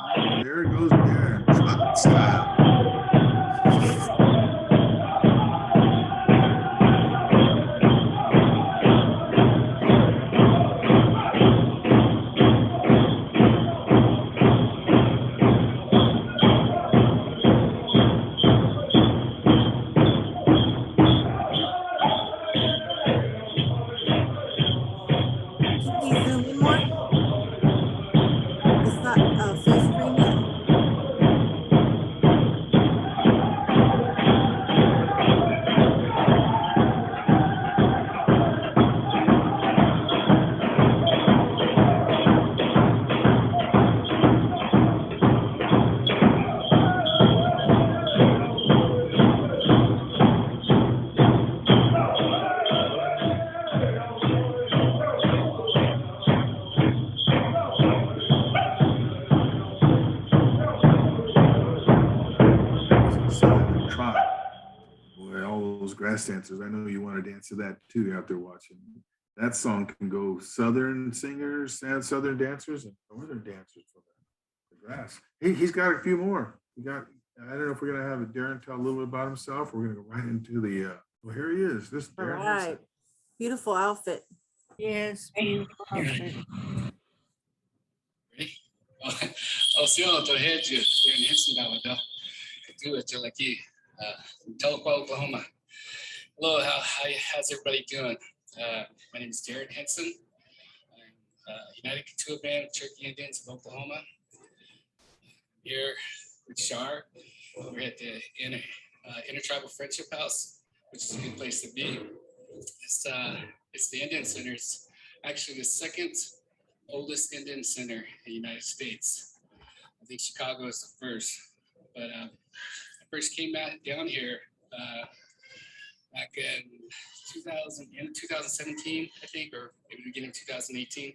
There it goes there. Trot style. Please zoom in more. It's not full screen yet. Southern Trot, where all those grass dancers, I know you want to dance to that too. You're out there watching. That song can go Southern singers and Southern dancers and Northern dancers for the grass. He's got a few more. I don't know if we're going to have Darren tell a little bit about himself. We're going to go right into the, well, here he is. This All Darren right. Henson. Beautiful outfit. Yes, beautiful outfit. O senhor, tô rede, Darren Henson da do it till aqui, from Tahlequah, Oklahoma. Hello, how's everybody doing? My name is Darren Henson. I'm United Kituah Band of Cherokee Indians of Oklahoma. Here with Shar, we're at the Intertribal Friendship House, which is a good place to be. It's the Indian Center. It's actually the second oldest Indian center in the United States. I think Chicago is the first, but I first came down here back in 2017, I think, or maybe beginning of 2018.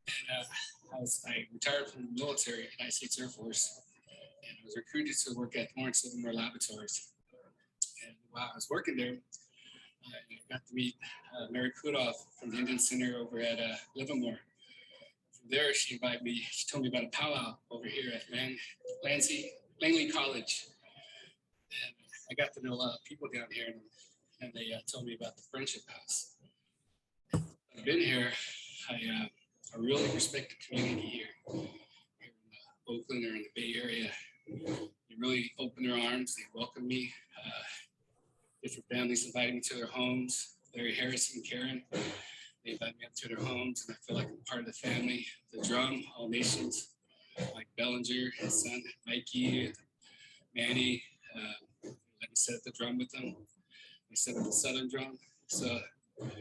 And I retired from the military, United States Air Force, and I was recruited to work at Lawrence Livermore Laboratories. And while I was working there, I got to meet Mary Kudoff from the Indian Center over at Livermore. From there, she invited me, she told me about a powwow over here at Langley College. And I got to know a lot of people down here, and they told me about the Friendship House. I've been here, I really respect the community here in Oakland or in the Bay Area. They really open their arms, they welcome me. Different families invited me to their homes. Larry Harris and Karen, they invited me up to their homes, and I feel like I'm part of the family. The drum, all nations, like Bellinger, his son, Mikey, Manny, let me set up the drum with them. We set up the Southern drum. So it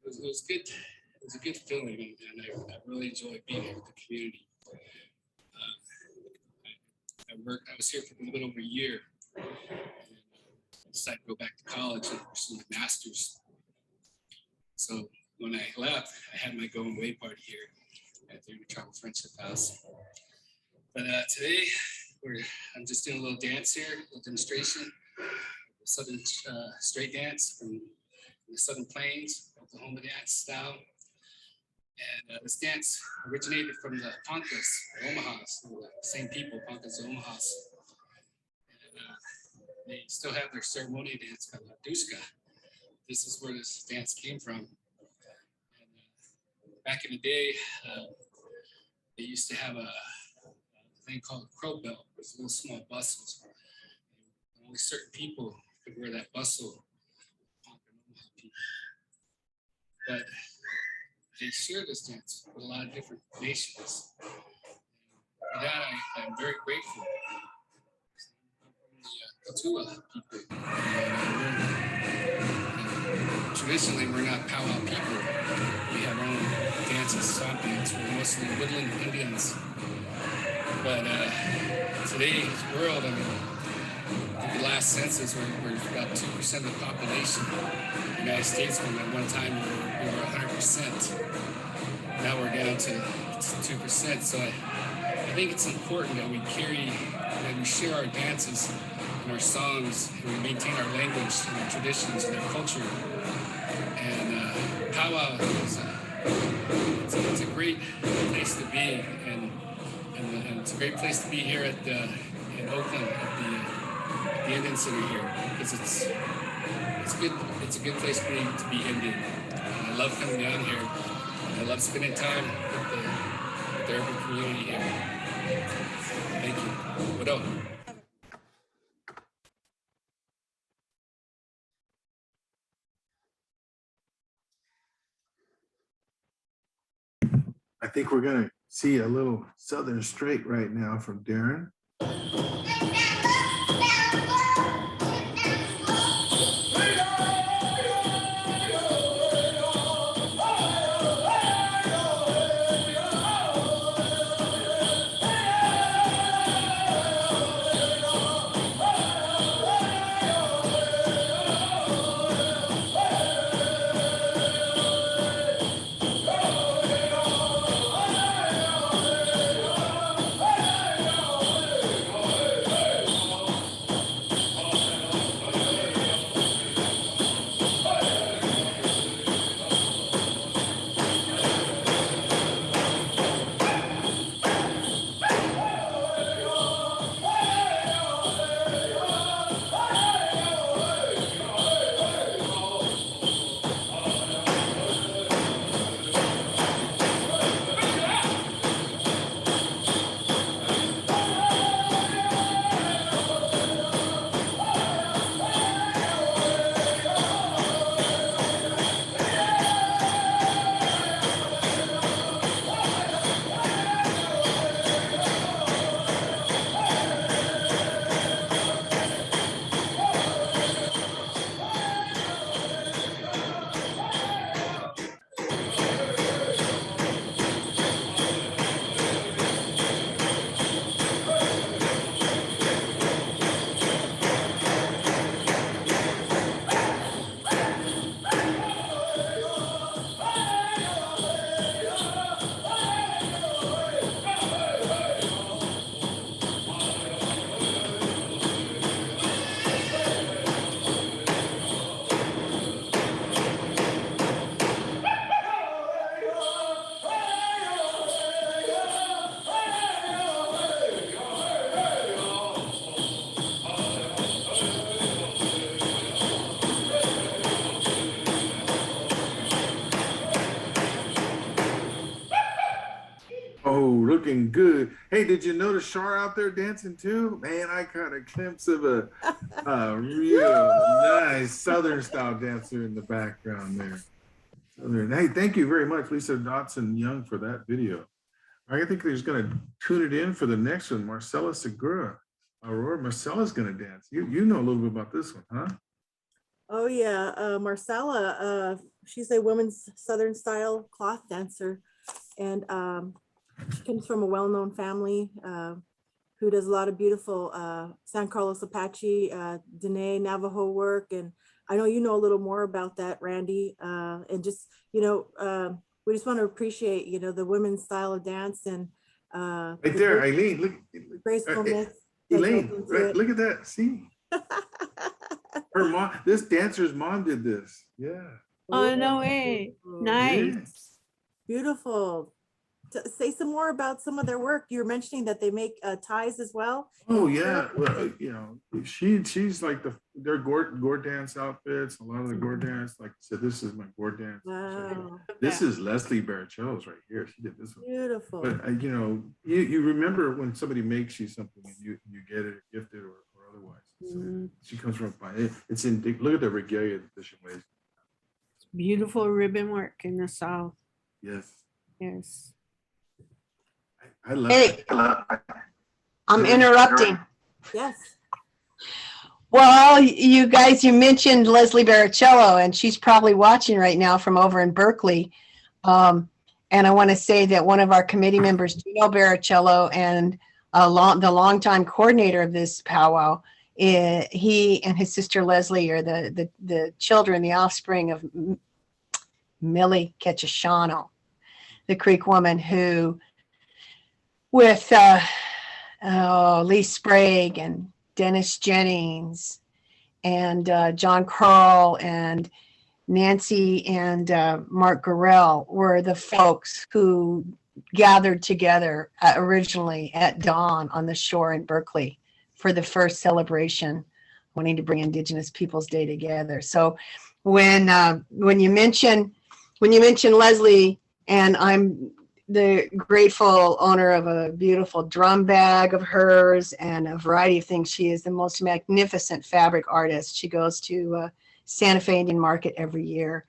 was good. It was a good feeling, and I really enjoyed being here with the community. I was here for a little bit over a year. I decided to go back to college and pursue a master's. So when I left, I had my going away party here at the Intertribal Friendship House. But today, I'm just doing a little dance here, a little demonstration, Southern straight dance from the Southern Plains, Oklahoma dance style. And this dance originated from the Poncas, the Omahas, the same people, Poncas, the Omahas. And they still have their ceremonial dance called La Duska. This is where this dance came from. And, back in the day, they used to have a thing called a crow belt. It was little small bustles. Only certain people could wear that bustle. But they share this dance with a lot of different nations. For that, I'm very grateful. The Kituah people. Traditionally, we're not powwow people. We have our own dances, stomp dance. We're mostly woodland Indians. But today's world, I mean, the last census, we're about 2% of the population. The United States, when at one time we were 100%. Now we're down to 2%. So I think it's important that we share our dances and our songs, and we maintain our language and our traditions and our culture. And powwow is it's a great place to be, and it's a great place to be here in Oakland at the Indian Center here, because it's good. It's a good place to be Indian. I love coming down here. I love spending time with the urban community here. Thank you. What think we're gonna see a little Southern straight right now from Darren. Oh, looking good. Hey, did you notice Shar out there dancing too? Man, I caught a glimpse of a real nice Southern style dancer in the background there. Southern. Hey, thank you very much, Lisa Dotson Young, for that video. I think they're going to tune it in for the next one. Marcella Segura. Aurora, Marcella's going to dance. You know a little bit about this one, huh? Oh yeah, Marcella, she's a women's Southern style cloth dancer, and she comes from a well-known family who does a lot of beautiful San Carlos Apache, Dene Navajo work. And I know you know a little more about that, Randy. And just, we just want to appreciate, the women's style of dance and right there, Eileen, look. Gracefulness. Elaine, right, look at that. See? Her mom, this dancer's mom did this. Yeah. Oh, no way. Nice. Yeah. Beautiful. Say some more about some of their work. You were mentioning that they make ties as well. Oh yeah, well, she's like their gourd dance outfits. A lot of the gourd dance, like I said, this is my gourd dance. Wow. This is Leslie Baracello's right here. She did this one. Beautiful. But you remember when somebody makes you something and you get it gifted or otherwise. So she comes from it's in. Look at the regalia that she wears. Beautiful ribbon work in the South. Yes. Yes. I love Hey, I'm interrupting. Yes. Well, you guys, you mentioned Leslie Baracello, and she's probably watching right now from over in Berkeley. And I want to say that one of our committee members, Gino Baracello, and the longtime coordinator of this powwow, he and his sister Leslie are the children, the offspring of Millie Ketchishano, the Creek woman who, with Lee Sprague and Dennis Jennings and John Carl and Nancy and Mark Gorell were the folks who gathered together originally at dawn on the shore in Berkeley for the first celebration, wanting to bring Indigenous Peoples Day together. So when you mention Leslie, and I'm the grateful owner of a beautiful drum bag of hers and a variety of things. She is the most magnificent fabric artist. She goes to Santa Fe Indian Market every year.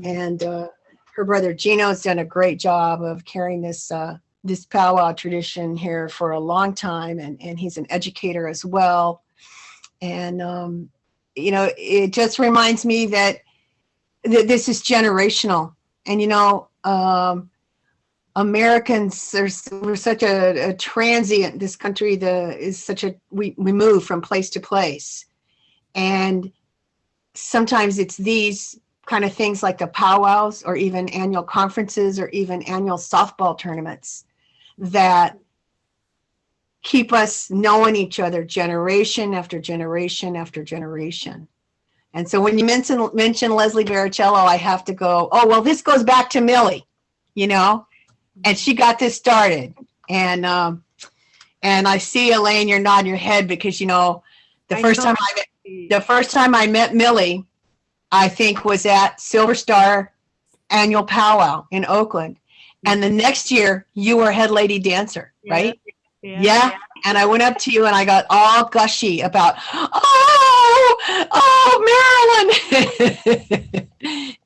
And her brother Gino's done a great job of carrying this this powwow tradition here for a long time, and he's an educator as well. And you know, it just reminds me that this is generational. And you know, Americans, we're such a transient. This country is such a we move from place to place, and sometimes it's these kind of things like the powwows or even annual conferences or even annual softball tournaments that keep us knowing each other generation after generation after generation. And so when you mention Leslie Baricello, I have to go, oh, well, this goes back to Millie, you know, and she got this started. And I see, Elaine, you're nodding your head because, you know, the first time I met Millie, I think was at Silver Star annual powwow in Oakland. And the next year you were head lady dancer, right? Yeah. And I went up to you and I got all gushy about, Marilyn.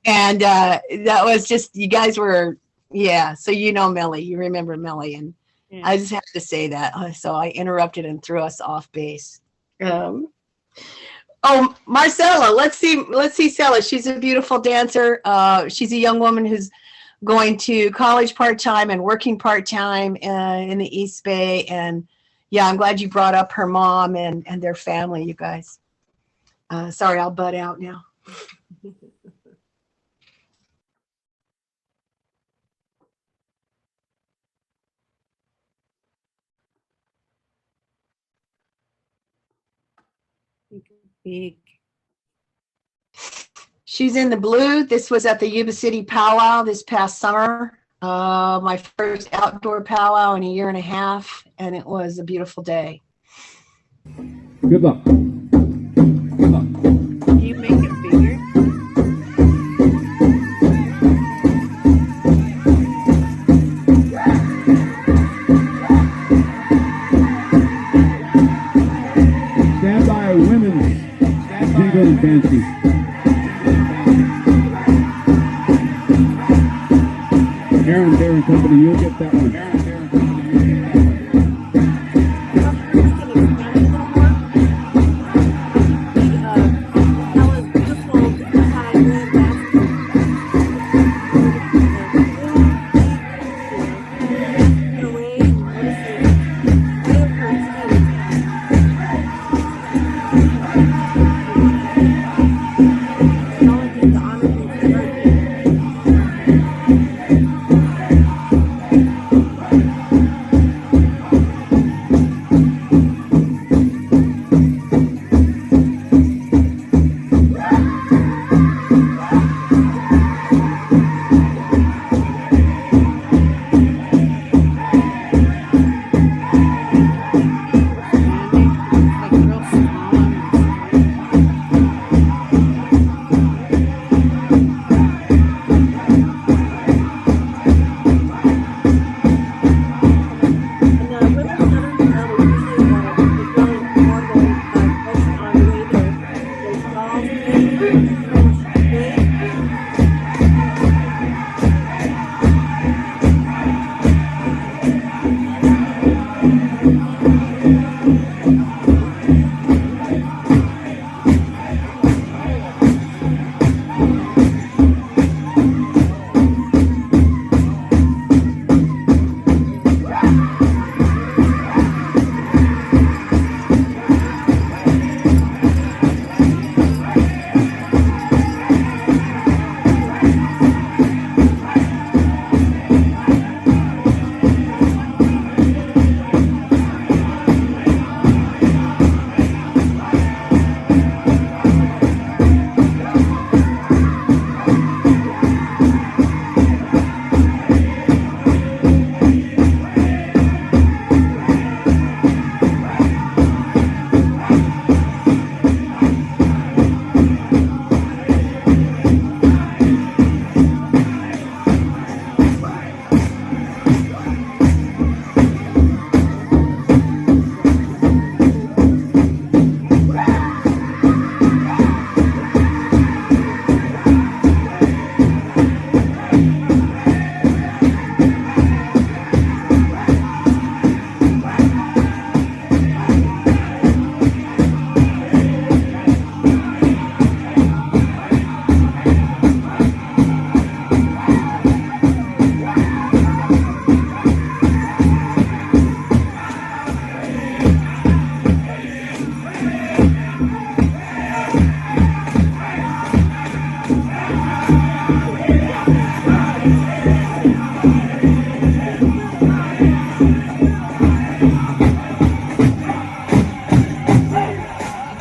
And that was just, you guys were, yeah. So you know Millie, you remember Millie. And I just have to say that. So I interrupted and threw us off base. Oh, Marcella, let's see Stella. She's a beautiful dancer. She's a young woman who's going to college part-time and working part-time in the East Bay. And yeah, I'm glad you brought up her mom and their family, you guys. Sorry, I'll butt out now. Big. She's in the blue. This was at the Yuba City powwow this past summer. My first outdoor powwow in a year and a half, and it was a beautiful day. Good luck. Good luck. Can you make it bigger? Stand by, women. Jingle and fancy. Aaron Bear Company, you'll get that one.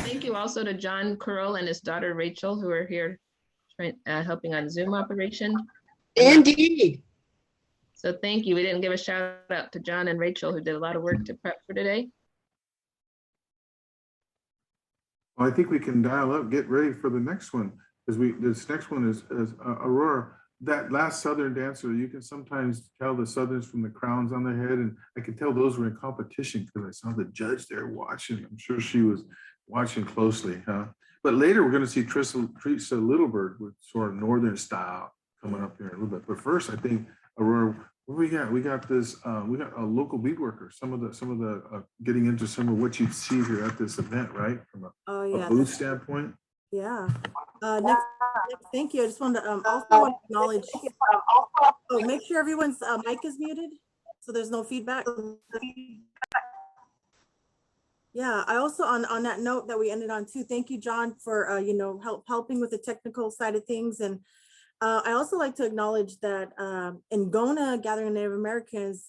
Thank you also to John Curl and his daughter Rachel, who are here helping on Zoom operation. Indeed. So thank you. We didn't give a shout out to John and Rachel, who did a lot of work to prep for today. Well, I think we can dial up, get ready for the next one, because this next one is Aurora. That last Southern dancer, you can sometimes tell the Southerns from the crowns on their head, and I can tell those were in competition because I saw the judge there watching. I'm sure she was watching closely, huh? But later we're going to see Teresa Littleberg with sort of Northern style coming up here in a little bit. But first, I think Aurora, what we got? We got this. We got a local bead worker. Some of the getting into some of what you'd see here at this event, right? From a booth standpoint. Yeah. Next, thank you. I just wanted to also want to acknowledge. Oh, make sure everyone's mic is muted, so there's no feedback. Yeah, I also on that note that we ended on too. Thank you, John, for helping with the technical side of things. And I also like to acknowledge that in Gona, Gathering of Native Americans,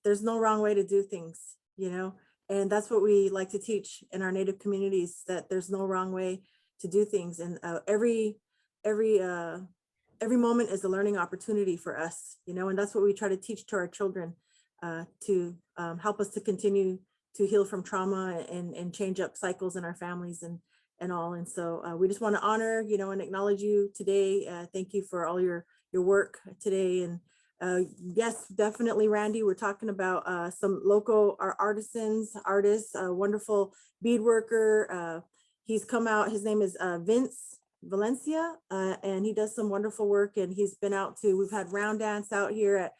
there's no wrong way to do things, and that's what we like to teach in our Native communities, that there's no wrong way to do things. And every moment is a learning opportunity for us, and that's what we try to teach to our children to help us to continue to heal from trauma and change up cycles in our families and all. And so we just want to honor, and acknowledge you today. Thank you for all your work today. And yes, definitely, Randy, we're talking about some local artists, a wonderful bead worker. He's come out, his name is Vince Valencia, and he does some wonderful work. And he's been out we've had round dance out here at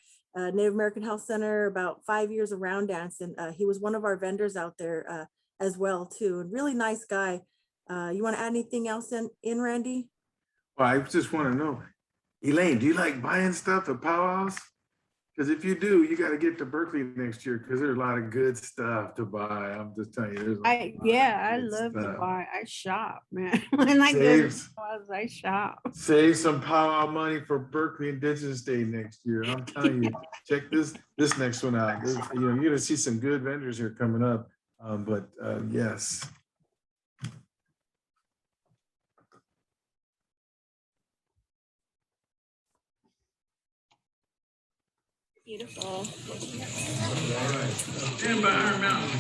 Native American Health Center, about 5 years of round dance. And he was one of our vendors out there as well too. And really nice guy. You want to add anything else in Randy? Well, I just want to know, Elaine, do you like buying stuff at powwows? Because if you do, you got to get to Berkeley next year, because there's a lot of good stuff to buy. I'm just telling you. I love to buy. I shop, man. When I go to powwows, I shop. Save some powwow money for Berkeley Indigenous Day next year. I'm telling you, check this next one out. You're going to see some good vendors here coming up. Yes. Beautiful. Stand by Iron Mountain.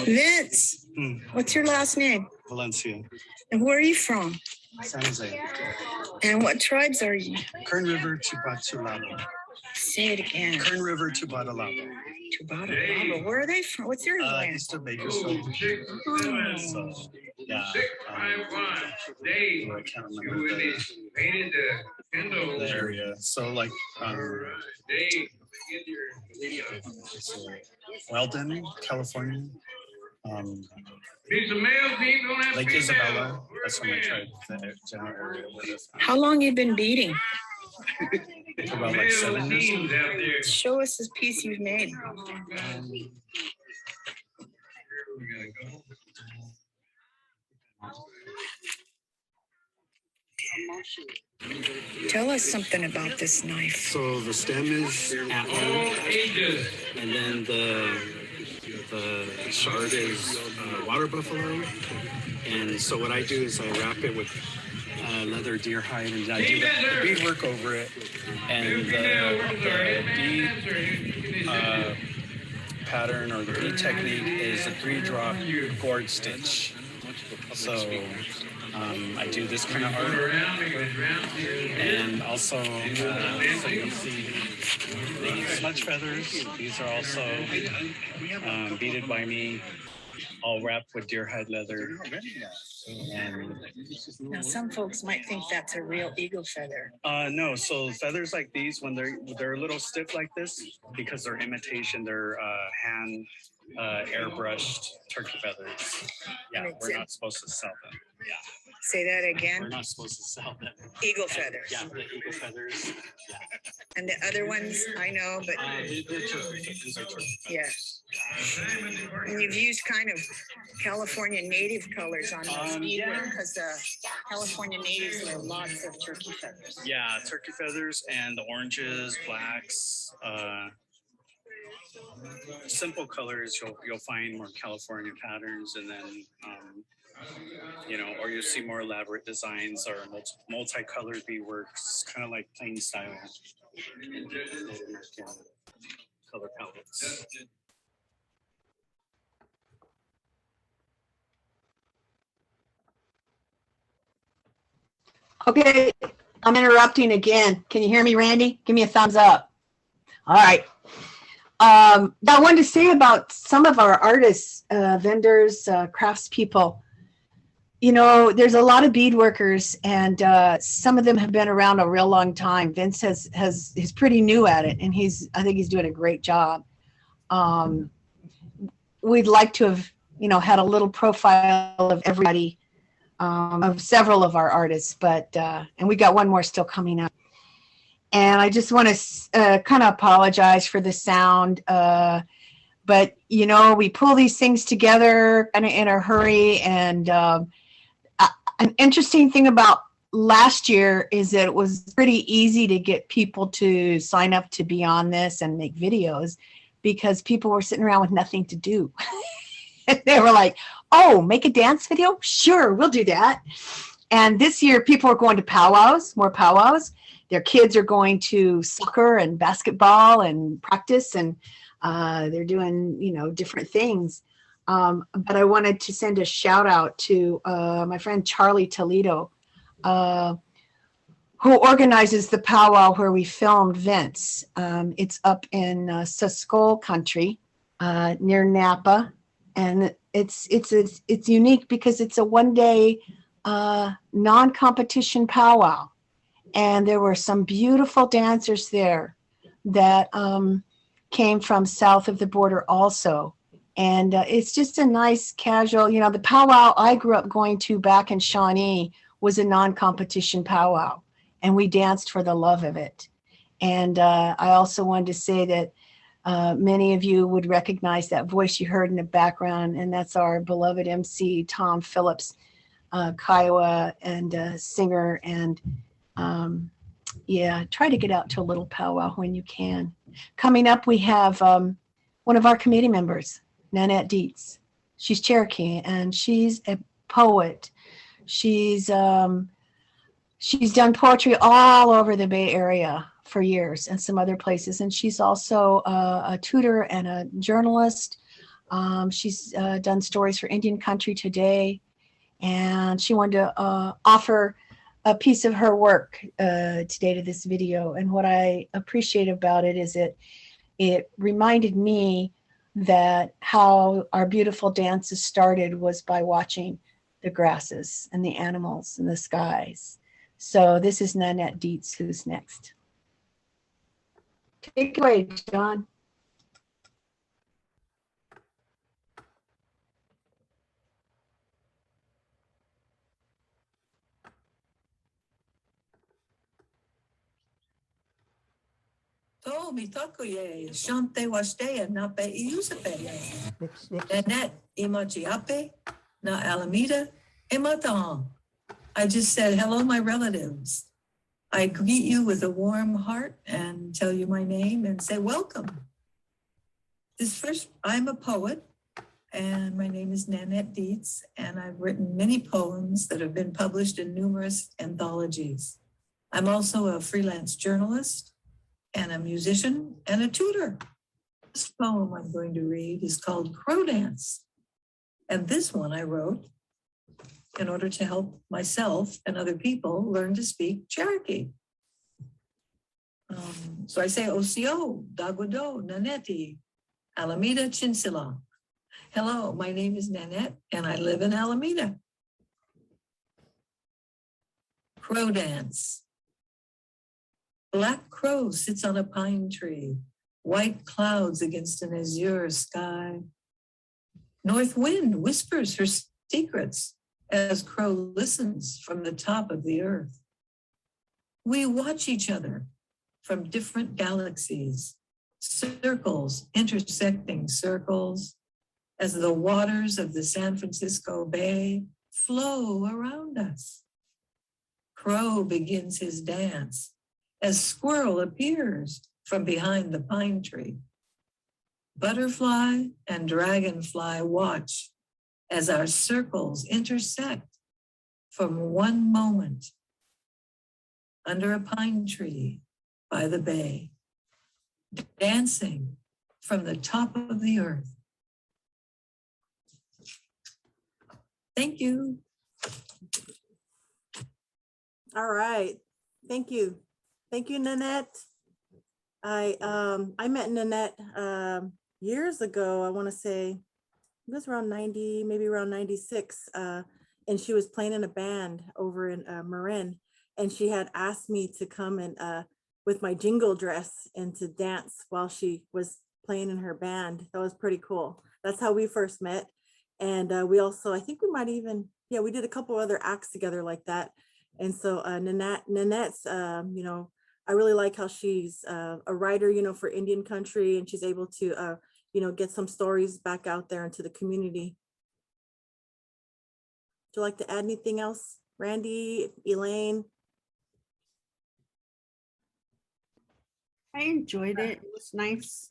Vince, what's your last name? Valencia. And where are you from? San Jose. And what tribes are you? Kern River, Tubatalabo. Say it again. Kern River, Tubatalabo. Tubatalabo. Where are they from? What's your land? East of Bakersfield. Oh. So, yeah. I can't remember the area. So, like, Weldon, California. Lake Isabella. That's when I tried the general area. How long you been beading? For about like 7 years. Show us this piece you've made. Tell us something about this knife. So the stem is antler, and then the shard is water buffalo. And so what I do is I wrap it with leather deer hide, and I do the bead work over it. And the bead pattern or the bead technique is a 3-drop gourd stitch. So I do this kind of art, and also so you see the smudge feathers. These are also beaded by me, all wrapped with deer hide leather. And now some folks might think that's a real eagle feather. No, so feathers like these, when they're a little stiff like this, because they're imitation, they're hand airbrushed turkey feathers. Yeah, we're not supposed to sell them. Yeah. Say that again. We're not supposed to sell them. Eagle feathers. Yeah, the eagle feathers. Yeah. And the other ones I know, but they're turkey. These are turkey feathers. Yes. And you've used kind of California native colors on those beadwork because the California natives wear lots of turkey feathers. Yeah, turkey feathers and the oranges, blacks, simple colors. You'll find more California patterns, and then or you'll see more elaborate designs or multicolored beadworks, kind of like plain style Native American color palettes. Okay, I'm interrupting again. Can you hear me, Randy? Give me a thumbs up. All right. I wanted to say about some of our artists, vendors, craftspeople. There's a lot of beadworkers, and some of them have been around a real long time. Vince he's pretty new at it, and I think he's doing a great job. We'd like to have, had a little profile of everybody, of several of our artists, but and we got one more still coming up. And I just want to kind of apologize for the sound, but we pull these things together kind of in a hurry. And an interesting thing about last year is that it was pretty easy to get people to sign up to be on this and make videos, because people were sitting around with nothing to do. They were like, oh, make a dance video? Sure, we'll do that. And this year, people are going to powwows, more powwows. Their kids are going to soccer and basketball and practice, and they're doing, different things. But I wanted to send a shout out to my friend Charlie Toledo, who organizes the powwow where we filmed Vince. It's up in Saskol country near Napa. And it's unique because it's a one-day non-competition powwow, and there were some beautiful dancers there that came from south of the border also. And it's just a nice casual, the powwow I grew up going to back in Shawnee was a non-competition powwow, and we danced for the love of it. And I also wanted to say that many of you would recognize that voice you heard in the background, and that's our beloved MC, Tom Phillips, Kiowa and singer. And try to get out to a little powwow when you can. Coming up, we have one of our committee members, Nanette Dietz. She's Cherokee, and she's a poet. She's done poetry all over the Bay Area for years and some other places. And she's also a tutor and a journalist. She's done stories for Indian Country Today. And she wanted to offer a piece of her work today to this video. And what I appreciate about it is it reminded me that how our beautiful dances started was by watching the grasses and the animals and the skies. So this is Nanette Dietz, who's next. Take it away, John. To mitakuye, shante wastea na pe iusape. Nanette imachiape na Alameda ematan. I just said, hello, my relatives. I greet you with a warm heart and tell you my name and say, welcome. I'm a poet, and my name is Nanette Dietz, and I've written many poems that have been published in numerous anthologies. I'm also a freelance journalist and a musician and a tutor. This poem I'm going to read is called Crow Dance. And this one I wrote in order to help myself and other people learn to speak Cherokee. So I say, Osio, Dagodo, Nanette, Alameda, Chinsila. Hello, my name is Nanette, and I live in Alameda. Crow Dance. Black crow sits on a pine tree, white clouds against an azure sky. North wind whispers her secrets as crow listens from the top of the earth. We watch each other from different galaxies, circles intersecting circles as the waters of the San Francisco Bay flow around us. Crow begins his dance as squirrel appears from behind the pine tree. Butterfly and dragonfly watch as our circles intersect from one moment under a pine tree by the bay, dancing from the top of the earth. Thank you. All right. Thank you. Thank you, Nanette. I met Nanette years ago. I want to say it was around 90, maybe around 96. And she was playing in a band over in Marin. And she had asked me to come and with my jingle dress and to dance while she was playing in her band. That was pretty cool. That's how we first met. And we also, I think we might even, yeah, we did a couple other acts together like that. And so Nanette's, you know, I really like how she's a writer, you know, for Indian country, and she's able to, you know, get some stories back out there into the community. Would you like to add anything else, Randy, Elaine? I enjoyed it. It was nice.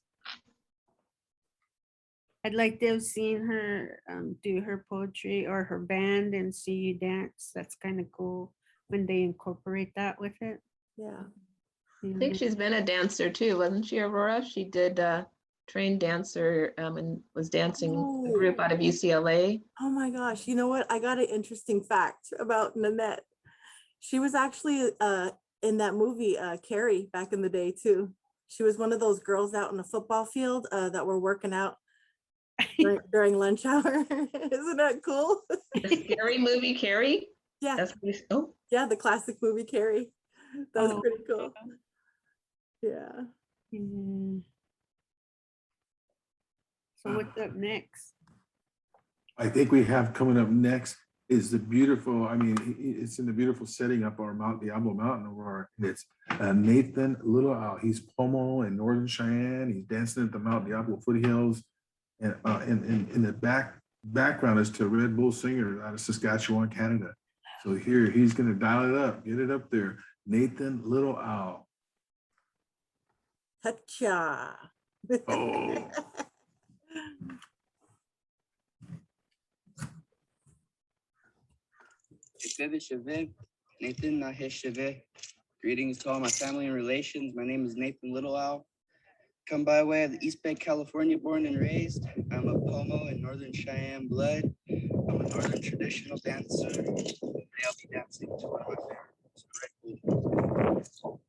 I'd like to have seen her do her poetry or her band and see you dance. That's kind of cool when they incorporate that with it. Yeah. I think she's been a dancer too, wasn't she, Aurora? She did trained dancer and was dancing a group out of UCLA. Oh my gosh, you know what? I got an interesting fact about Nanette. She was actually in that movie, Carrie, back in the day too. She was one of those girls out in the football field that were working out during lunch hour. Isn't that cool? The scary movie, Carrie? Yeah. That's what oh. Yeah, the classic movie, Carrie. That was pretty cool. Yeah. So what's up next? I think we have coming up next is the beautiful, I mean, it's in the beautiful setting up our Mount Diablo Mountain, Aurora. It's Nathan Little Owl. He's Pomo in Northern Cheyenne. He's dancing at the Mount Diablo foothills. And in the background is to a Red Bull singer out of Saskatchewan, Canada. So here, he's gonna dial it up, get it up there. Nathan Little Owl. Hacha. Oh. Nathan Nahesheve. Greetings to all my family and relations. My name is Nathan Little Owl. Come by way of the East Bay, California, born and raised. I'm a Pomo in Northern Cheyenne blood. I'm a Northern traditional dancer. Today I'll be dancing to one of my favorites, Red Bull.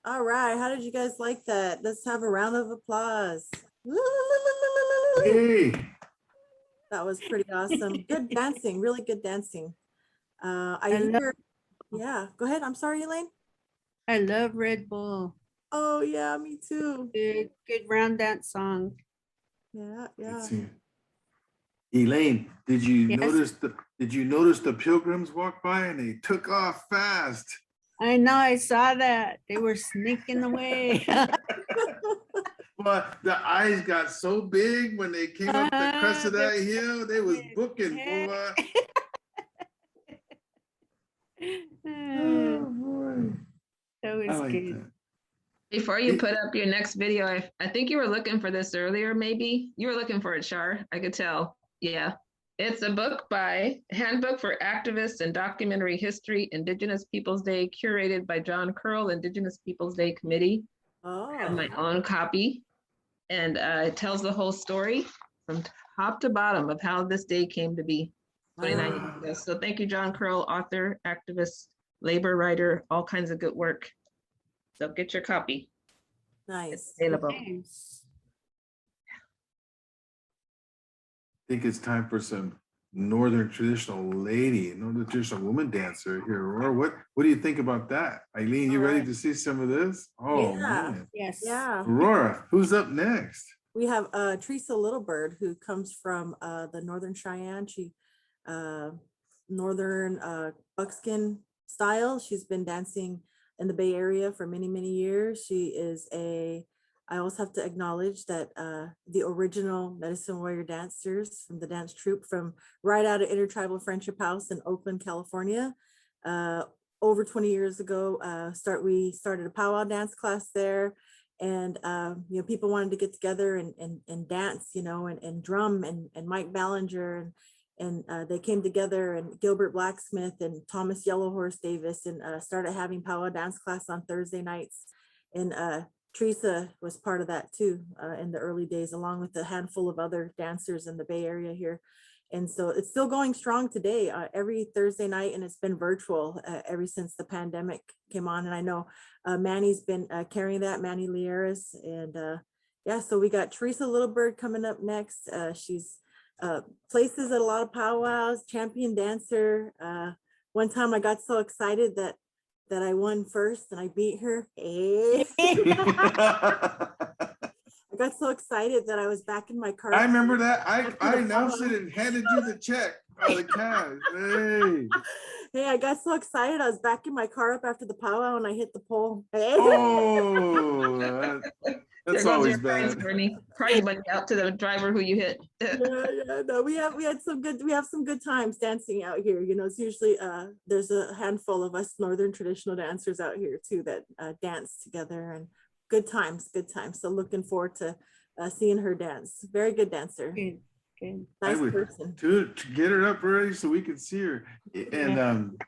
All right. How did you guys like that? Let's have a round of applause. Hey, That was pretty awesome. Good dancing, really good dancing. I I love, hear, yeah, go ahead. I'm sorry, Elaine. I love Red Bull. Oh yeah, me too. Good round dance song. Yeah, yeah. let's see. Elaine, did you Yes. notice the pilgrims walk by and they took off fast? I know, I saw that. They were sneaking away. But the eyes got so big when they came up the crest of that hill, they was booking, boy. Oh boy. That I was like good. that. Before you put up your next video, I think you were looking for this earlier, maybe. You were looking for it, Shar. I could tell. Yeah. It's a book by Handbook for Activists and Documentary History, Indigenous Peoples Day, curated by John Curl, Indigenous Peoples Day Committee. I have my own copy. And it tells the whole story from top to bottom of how this day came to be 29 years ago. So thank you, John Curl, author, activist, labor writer, all kinds of good work. So get your copy. Nice. It's available. Thanks. I think it's time for some northern traditional woman dancer here. Aurora, what do you think about that? Eileen, you ready to see some of this? Oh Yeah. man. Yes. Yeah. Aurora, who's up next? We have Teresa Littlebird, who comes from the Northern Cheyenne. She Northern Buckskin style. She's been dancing in the Bay Area for many, many years. She is I also have to acknowledge that the original Medicine Warrior dancers from the dance troupe from right out of Intertribal Friendship House in Oakland, California. Over 20 years ago, we started a powwow dance class there. And people wanted to get together and dance, and drum, and Mike Ballinger and they came together, and Gilbert Blacksmith and Thomas Yellowhorse Davis, and started having powwow dance class on Thursday nights. And Teresa was part of that too in the early days, along with a handful of other dancers in the Bay Area here. And so it's still going strong today, every Thursday night, and it's been virtual ever since the pandemic came on. And I know Manny's been carrying that, Manny Lieras. And yeah, so we got Teresa Littlebird coming up next. She's places at a lot of powwows, champion dancer. One time I got so excited that I won first and I beat her. Hey. I got so excited that I was back in my car. I remember that. I announced it and handed you the check or the cash. Hey. Hey, I got so excited. I was backing my car up after the powwow and I hit the pole. Hey. Oh, that's always bad. Prize money out to the driver who you hit. Yeah, no, we have some good times dancing out here. It's usually there's a handful of us Northern traditional dancers out here too that dance together, and good times. So looking forward to seeing her dance. Very good dancer. Good. Nice person. To get her up already so we can see her. And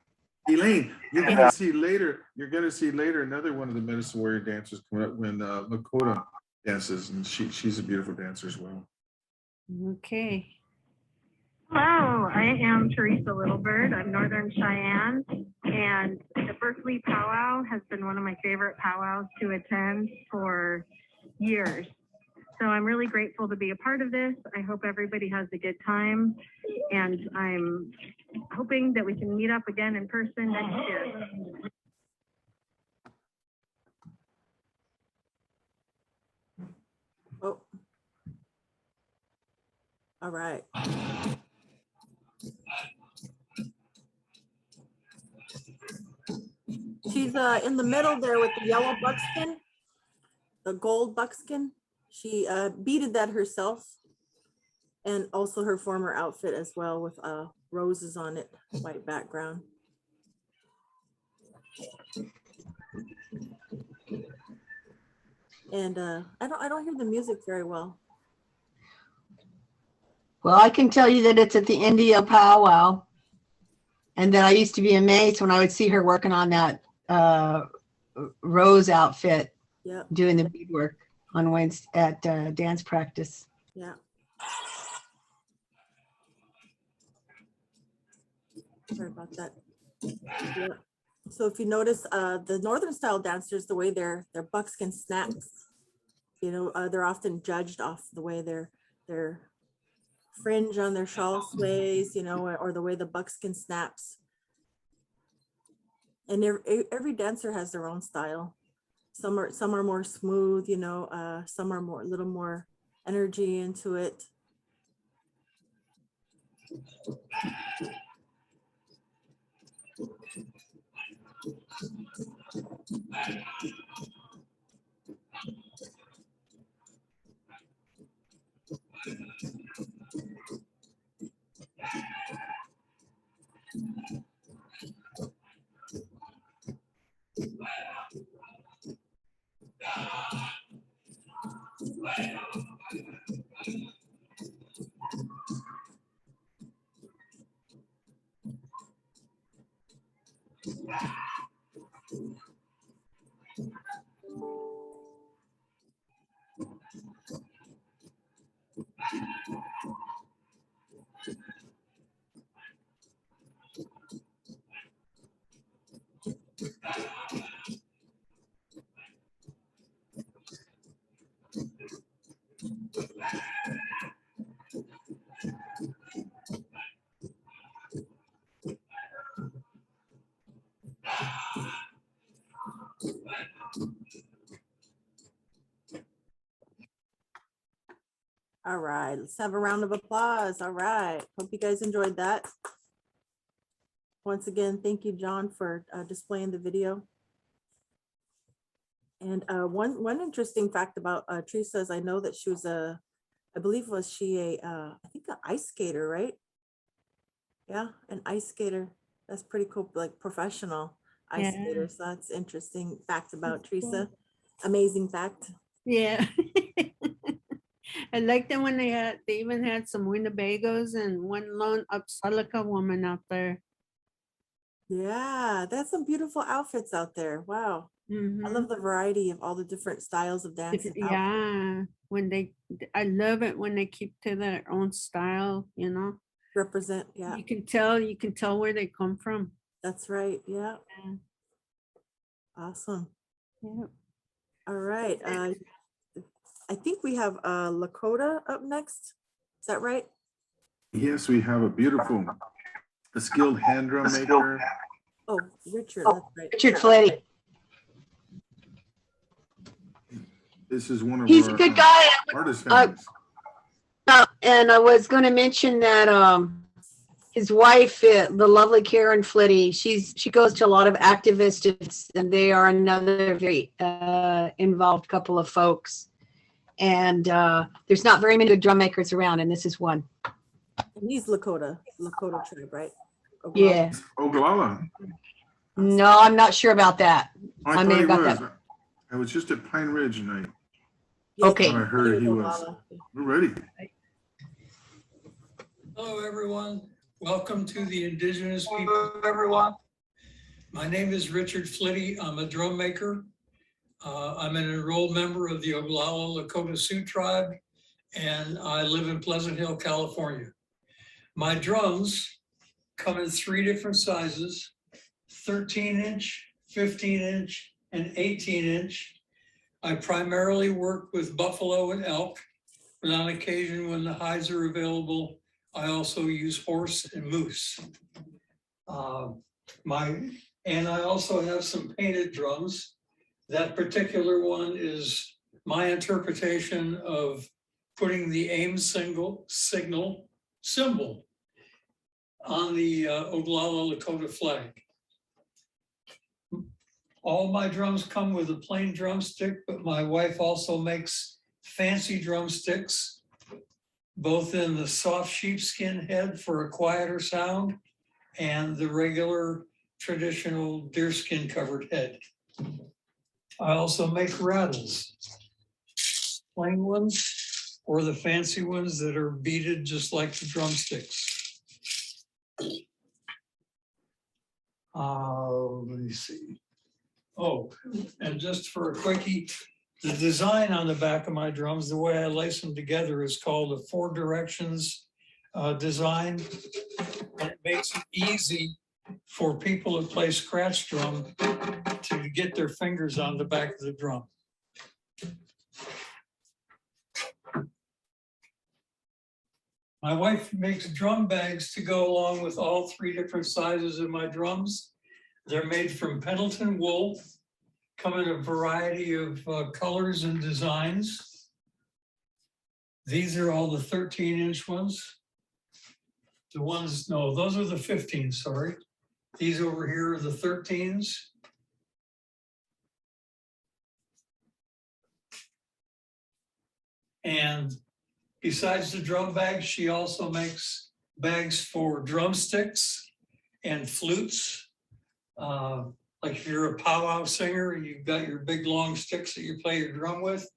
Elaine, you're gonna see later another one of the Medicine Warrior dancers coming up when Lakota dances, and she's a beautiful dancer as well. Okay. Hello, I am Teresa Littlebird. I'm Northern Cheyenne, and the Berkeley powwow has been one of my favorite powwows to attend for years. So I'm really grateful to be a part of this. I hope everybody has a good time, and I'm hoping that we can meet up again in person next year. Oh. All right. She's in the middle there with the yellow buckskin, the gold buckskin. She beaded that herself, and also her former outfit as well, with roses on it, white background. And I don't hear the music very well. Well, I can tell you that it's at the India powwow, and that I used to be amazed when I would see her working on that rose outfit, doing the beadwork on Wednesday at dance practice. Yeah. Sorry about that. Yeah. So if you notice, the northern style dancers, the way their buckskin snaps, you know, they're often judged off the way their fringe on their shawl sways, you know, or the way the buckskin snaps. And every dancer has their own style. Some are more smooth, you know, some are more, a little more energy into it. All right, let's have a round of applause. All right, hope you guys enjoyed that. Once again, thank you, John, for displaying the video. And one interesting fact about Teresa is I know that she was I believe she I think an ice skater, right? Yeah, an ice skater. That's pretty cool, like professional ice Yeah. skater. So that's interesting fact about Teresa. Amazing fact. Yeah. I like that when they even had some Winnebagos and one lone Upsalica woman out there. Yeah, that's some beautiful outfits out there. Wow. I love the variety of all the different styles of dancing. Yeah, I love it when they keep to their own style, you know. Represent, yeah. You can tell where they come from. That's right. Yeah. Yeah. Awesome. Yeah. All right. I think we have Lakota up next. Is that right? Yes, we have a skilled hand drum maker. Oh, Richard. That's right. Richard Fletty. This is one of He's our a good guy. artist families. And I was going to mention that his wife, the lovely Karen Flitty, she goes to a lot of activists, and they are another very involved couple of folks. And there's not very many good drum makers around, and this is one. And he's Lakota tribe, right? Oglala. Yeah. Oglala. No, I'm not sure about that. I may have got that. I was just at Pine Ridge and Okay. I heard he was. We're ready. Hello, everyone. Welcome to the Indigenous people, everyone. My name is Richard Flitty. I'm a drum maker. I'm an enrolled member of the Oglala Lakota Sioux tribe, and I live in Pleasant Hill, California. My drums come in 3 different sizes, 13-inch, 15-inch, and 18-inch. I primarily work with buffalo and elk, but on occasion when the hides are available, I also use horse and moose. And I also have some painted drums. That particular one is my interpretation of putting the AIM symbol on the Oglala Lakota flag. All my drums come with a plain drumstick, but my wife also makes fancy drumsticks, both in the soft sheepskin head for a quieter sound and the regular traditional deerskin covered head. I also make rattles, plain ones or the fancy ones that are beaded just like the drumsticks. Let me see. Oh, and just for a quickie, the design on the back of my drums, the way I lace them together is called a 4 directions design. And it makes it easy for people to play scratch drum to get their fingers on the back of the drum. My wife makes drum bags to go along with all 3 different sizes of my drums. They're made from Pendleton wool, come in a variety of colors and designs. These are all the 13-inch ones. The ones, no, those are the 15, sorry. These over here are the 13s. And besides the drum bags, she also makes bags for drumsticks and flutes. Like if you're a powwow singer, you've got your big long sticks that you play your drum with.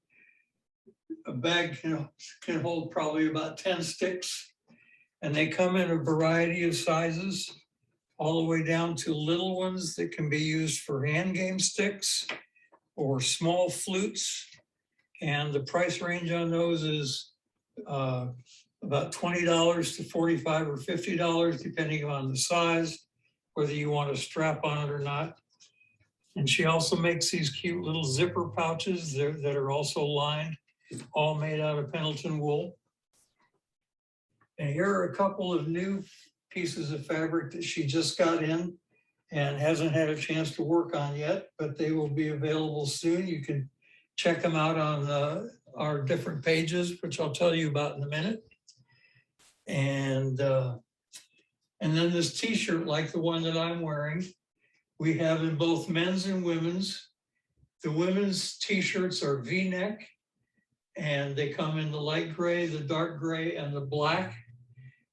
A bag can hold probably about 10 sticks. And they come in a variety of sizes, all the way down to little ones that can be used for hand game sticks or small flutes. And the price range on those is about $20 to $45 or $50, depending on the size, whether you want a strap on it or not. And she also makes these cute little zipper pouches that are also lined, all made out of Pendleton wool. And here are a couple of new pieces of fabric that she just got in and hasn't had a chance to work on yet, but they will be available soon. You can check them out on our different pages, which I'll tell you about in a minute. And then this t-shirt, like the one that I'm wearing, we have in both men's and women's. The women's t-shirts are V-neck, and they come in the light gray, the dark gray, and the black.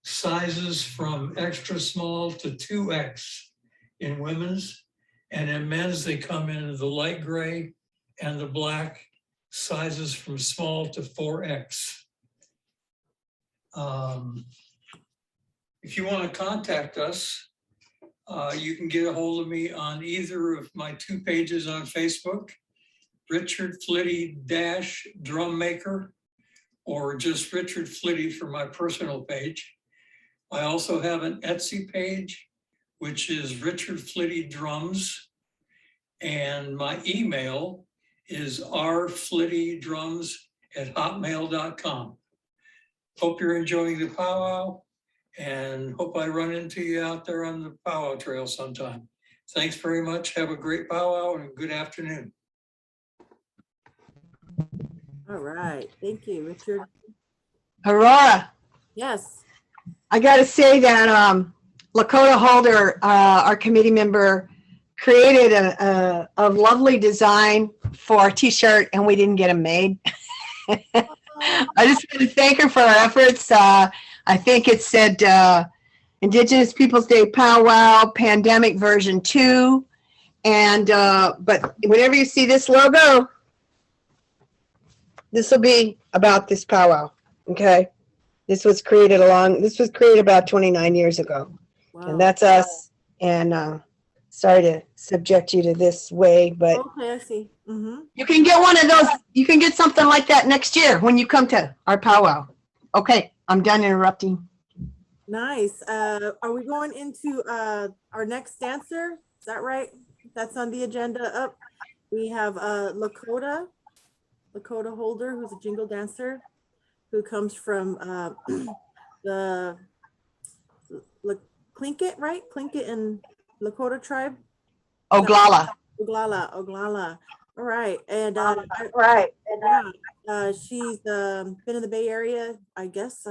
Sizes from extra small to 2X in women's. And in men's, they come in the light gray and the black, sizes from small to 4X. If you want to contact us, you can get a hold of me on either of my 2 pages on Facebook, Richard Flitty Drum Maker, or just Richard Flitty for my personal page. I also have an Etsy page, which is Richard Flitty Drums, and my email is rflittydrums@hotmail.com. Hope you're enjoying the powwow, and hope I run into you out there on the powwow trail sometime. Thanks very much. Have a great powwow and a good afternoon. All right. Thank you, Richard. Aurora, Yes. I got to say that Lakota Holder, our committee member, created a lovely design for our t-shirt, and we didn't get them made. I just want to thank her for her efforts. I think it said Indigenous Peoples Day Powwow Pandemic version 2. And but whenever you see this logo, this will be about this powwow. Okay. This was created about 29 years ago. Wow. And that's us. And sorry to subject you to this way, but okay, I see. Mm-hmm. You can get one of those. You can get something like that next year when you come to our powwow. Okay, I'm done interrupting. Nice. Are we going into our next dancer? Is that right? That's on the agenda up. We have Lakota Holder, who's a jingle dancer, who comes from the Tlingit, right? Tlingit and Lakota tribe. Oglala. Oglala. All right. And she's been in the Bay Area, I guess,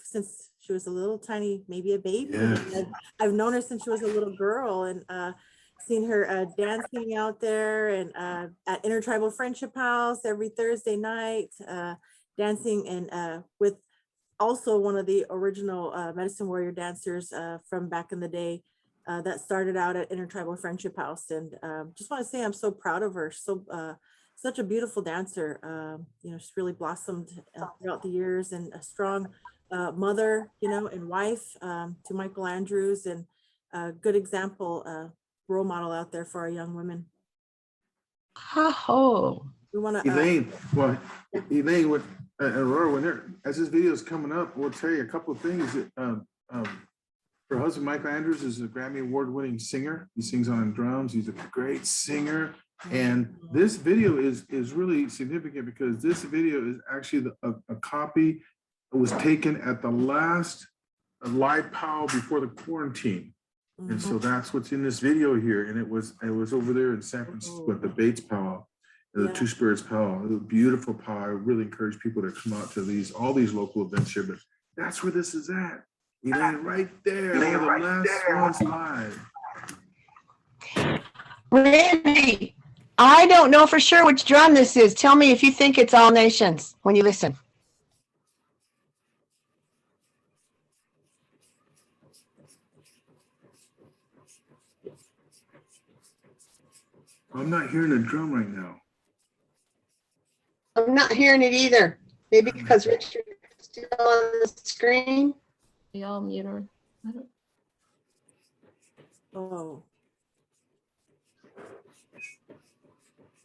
since she was a little tiny, maybe a baby. Yeah. I've known her since she was a little girl, and seen her dancing out there and at Intertribal Friendship House every Thursday night, dancing and with also one of the original Medicine Warrior dancers from back in the day that started out at Intertribal Friendship House. And just want to say I'm so proud of her. Such a beautiful dancer. She's really blossomed throughout the years, and a strong mother, and wife to Michael Andrews, and a good example, role model out there for our young women. Oh, we want to Elaine, with Aurora, as this video is coming up, we'll tell you a couple of things that Her husband, Michael Andrews, is a Grammy Award-winning singer. He sings on drums. He's a great singer. And this video is really significant because this video is actually a copy that was taken at the last live powwow before the quarantine. And so that's what's in this video here. And it was over there in San Francisco at the Bates powwow, the Two Spirits powwow. It was a beautiful powwow. I really encourage people to come out to all these local events here, but that's where this is at. Elaine, right there, one of the last ones live. Randy, I don't know for sure which drum this is. Tell me if you think it's All Nations when you listen. I'm not hearing a drum right now. I'm not hearing it either. Maybe because Richard is still on the screen. We all mute her. Oh.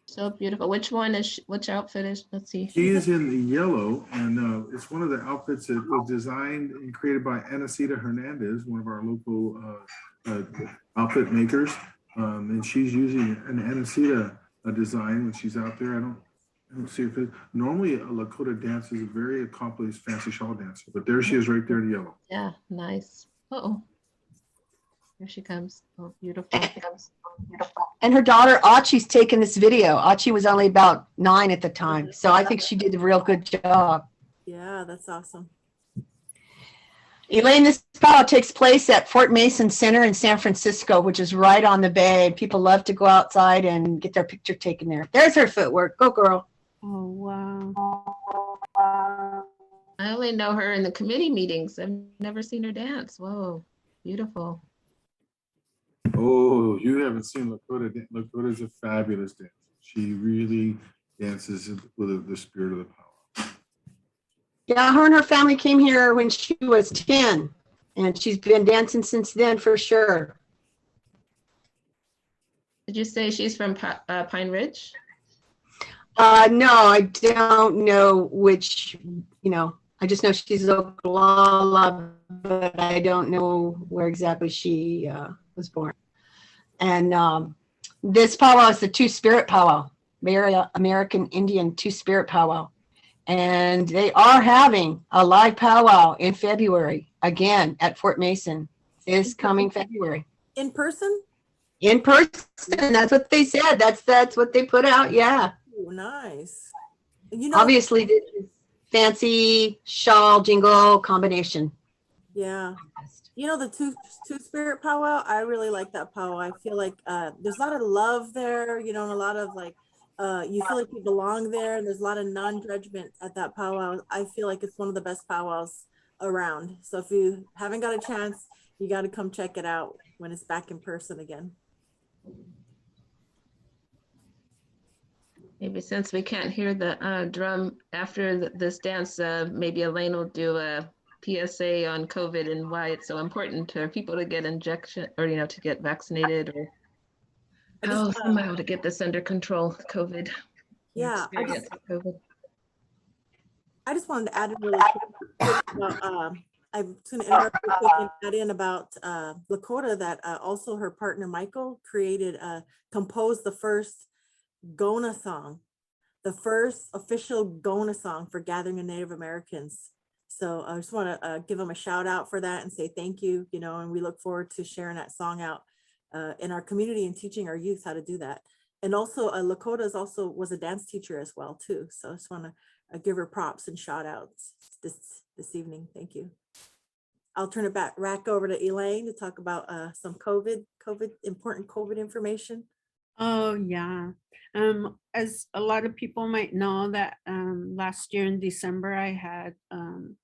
So beautiful. Which one is, which outfit is, let's see. He is in the yellow, and it's one of the outfits that was designed and created by Anacita Hernandez, one of our local outfit makers. And she's using an Anacita design when she's out there. I don't see her. Normally, a Lakota dance is a very accomplished fancy shawl dancer, but there she is right there in yellow. Yeah, nice. Uh-oh. Here she comes. Oh, beautiful. And her daughter, Achi's taken this video. Achi was only about 9 at the time. So I think she did a real good job. Yeah, that's awesome. Elaine, this powwow takes place at Fort Mason Center in San Francisco, which is right on the bay. People love to go outside and get their picture taken there. There's her footwork. Go, girl. Oh, wow. I only know her in the committee meetings. I've never seen her dance. Whoa, beautiful. Oh, you haven't seen Lakota. Lakota is a fabulous dancer. She really dances with the spirit of the power. Yeah, her and her family came here when she was 10, and she's been dancing since then for sure. Did you say she's from Pine Ridge? No, I don't know which, I just know she's Oklahoma, but I don't know where exactly she was born. And this powwow is the Two-Spirit powwow, American Indian Two-Spirit powwow. And they are having a live powwow in February, again, at Fort Mason this coming February. In person? In person, that's what they said. That's what they put out, yeah. Oh, nice. Obviously, this is fancy shawl jingle combination. Yeah. The two-spirit powwow, I really like that powwow. I feel like there's a lot of love there, and a lot of you feel like you belong there, and there's a lot of non-judgment at that powwow. I feel like it's one of the best powwows around. So if you haven't got a chance, you got to come check it out when it's back in person again. Maybe since we can't hear the drum after this dance, maybe Elaine will do a PSA on COVID and why it's so important for people to get injection or, to get vaccinated or how somehow to get this under control, COVID. Yeah, COVID. I just wanted to add in really quick about, I'm going to interrupt real quick and add in about Lakota that also her partner Michael composed the first Gona song, the first official Gona song for Gathering of Native Americans. So I just want to give them a shout out for that and say thank you, and we look forward to sharing that song out in our community and teaching our youth how to do that. And also Lakota was a dance teacher as well too. So I just want to give her props and shout outs this evening. Thank you. I'll turn it back over to Elaine to talk about some important COVID information. Oh, yeah. As a lot of people might know that last year in December, I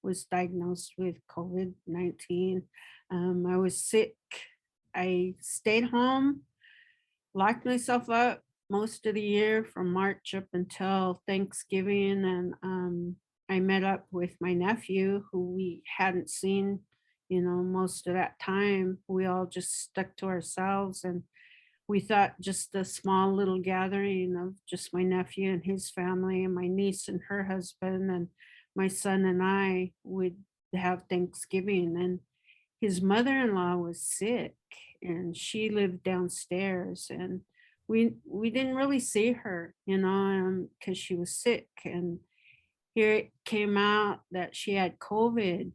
was diagnosed with COVID-19. I was sick. I stayed home, locked myself up most of the year from March up until Thanksgiving. And I met up with my nephew who we hadn't seen, most of that time. We all just stuck to ourselves, and we thought just a small little gathering of just my nephew and his family and my niece and her husband and my son and I would have Thanksgiving. And his mother-in-law was sick and she lived downstairs, and we didn't really see her, you know, because she was sick. And here it came out that she had COVID,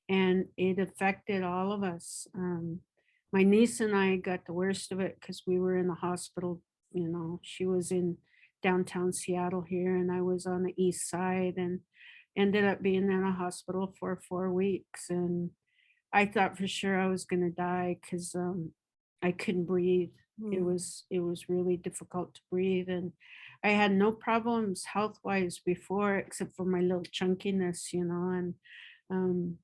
and it affected all of us. My niece and I got the worst of it because we were in the hospital. You know, she was in downtown Seattle here, and I was on the east side, and ended up being in a hospital for 4 weeks. And I thought for sure I was going to die because I couldn't breathe. It was really difficult to breathe, and I had no problems health wise before except for my little chunkiness, you know. And um,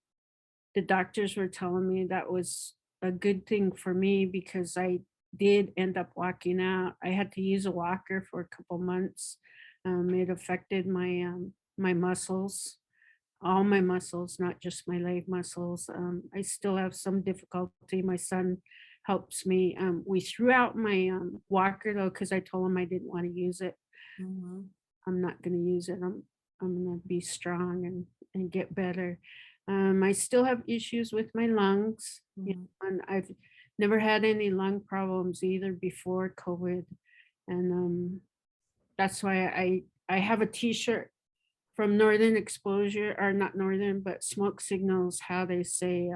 the doctors were telling me that was a good thing for me because I did end up walking out. I had to use a walker for a couple months. It affected my muscles, all my muscles, not just my leg muscles. I still have some difficulty. My son helps me. We threw out my walker though because I told him I didn't want to use it. I'm not going to use it. I'm going to be strong and get better. I still have issues with my lungs, you know, and I've never had any lung problems either before COVID. And that's why I have a t-shirt from Northern Exposure, or not Northern, but Smoke Signals, how they say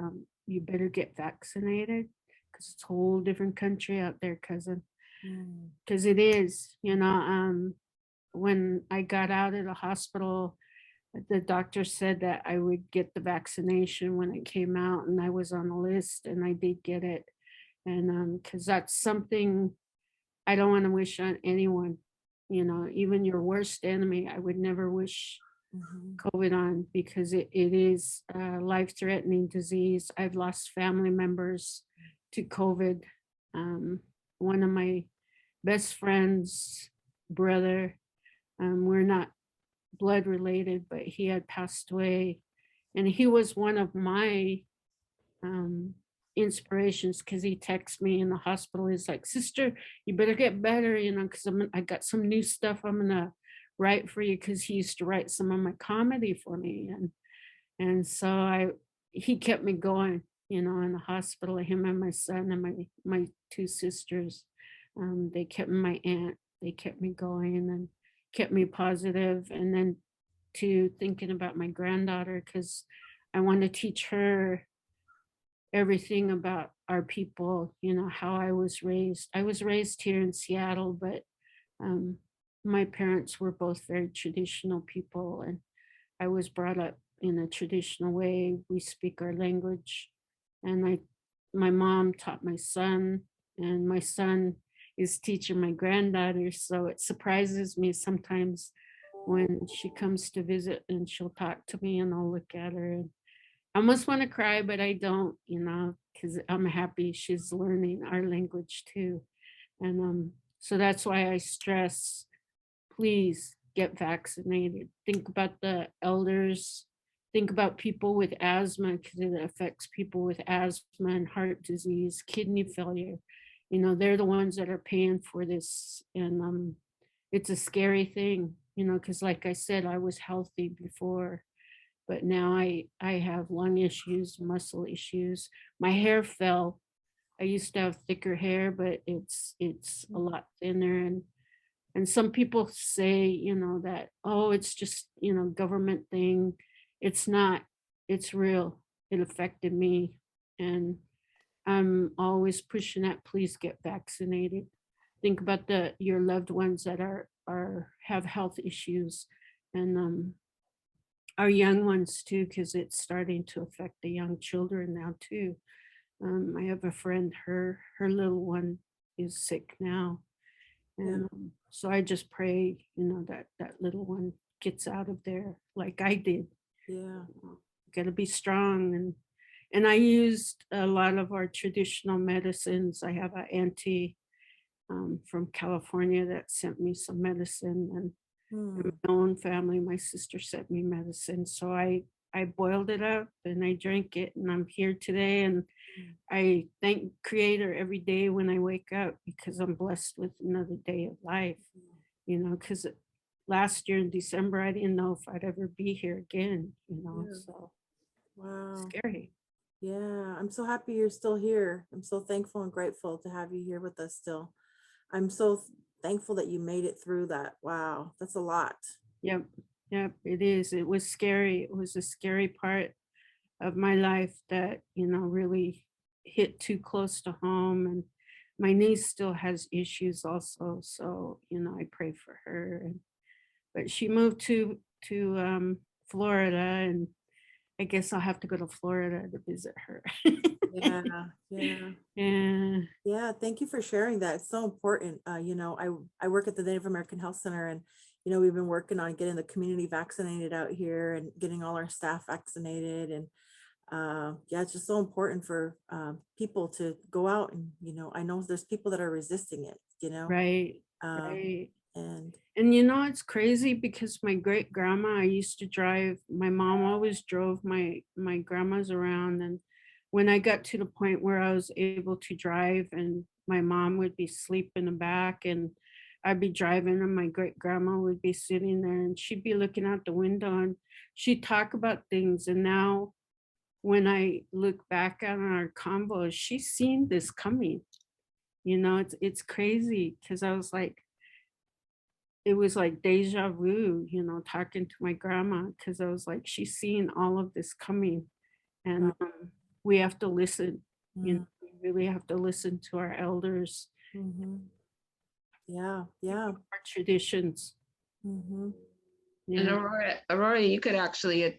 you better get vaccinated because it's a whole different country out there, cousin. Because it is, you know, when I got out of the hospital, the doctor said that I would get the vaccination when it came out, and I was on the list, and I did get it. And because that's something I don't want to wish on anyone, you know, even your worst enemy. I would never wish COVID on because it is a life-threatening disease. I've lost family members to COVID. One of my best friends' brother, we're not blood related, but he had passed away, and he was one of my inspirations because he texted me in the hospital. He's like, "Sister, you better get better, you know, because I got some new stuff I'm gonna write for you," because he used to write some of my comedy for me, and so he kept me going, you know, in the hospital. Him and my son and my two sisters, they kept my aunt. They kept me going and kept me positive, and then to thinking about my granddaughter because I want to teach her everything about our people, you know, how I was raised. I was raised here in Seattle, but my parents were both very traditional people, and I was brought up in a traditional way. We speak our language, and my mom taught my son, and my son is teaching my granddaughter. So it surprises me sometimes when she comes to visit and she'll talk to me and I'll look at her and I almost want to cry, but I don't, you know, because I'm happy she's learning our language too. And so that's why I stress, please get vaccinated. Think about the elders. Think about people with asthma because it affects people with asthma and heart disease, kidney failure. You know, they're the ones that are paying for this. And it's a scary thing, you know, because like I said, I was healthy before, but now I have lung issues, muscle issues. My hair fell. I used to have thicker hair, but it's a lot thinner. And some people say, you know, that, oh, it's just, you know, government thing. It's not, it's real. It affected me. And I'm always pushing that, please get vaccinated. Think about your loved ones that have health issues, and our young ones too, because it's starting to affect the young children now too. I have a friend, her little one is sick now. And so I just pray, you know, that little one gets out of there like I did. Yeah. Got to be strong. And I used a lot of our traditional medicines. I have an auntie from California that sent me some medicine, and my own family, my sister sent me medicine. So I boiled it up and I drank it, and I'm here today. And I thank Creator every day when I wake up because I'm blessed with another day of life, you know, because last year in December, I didn't know if I'd ever be here again, you know, so wow. scary. Yeah, I'm so happy you're still here. I'm so thankful and grateful to have you here with us still. I'm so thankful that you made it through that. Wow, that's a lot. Yep, yep, it is. It was scary. It was a scary part of my life that, really hit too close to home. And my niece still has issues also. So, I pray for her. But she moved to Florida, and I guess I'll have to go to Florida to visit her. Yeah, yeah. Yeah. Yeah, thank you for sharing that. It's so important. I work at the Native American Health Center, and we've been working on getting the community vaccinated out here and getting all our staff vaccinated. And yeah, it's just so important for people to go out, and I know there's people that are resisting it. Right, Um, right. and It's crazy because my great grandma, I used to drive, my mom always drove my grandmas around. And when I got to the point where I was able to drive, and my mom would be asleep in the back, and I'd be driving, and my great grandma would be sitting there, and she'd be looking out the window, and she'd talk about things. And now when I look back on our convo, she's seen this coming. It's crazy because I was like, it was like deja vu, talking to my grandma, because I was like, she's seeing all of this coming. And we have to listen, we really have to listen to our elders, yeah, yeah. our traditions. And Yeah. Aurora, you could actually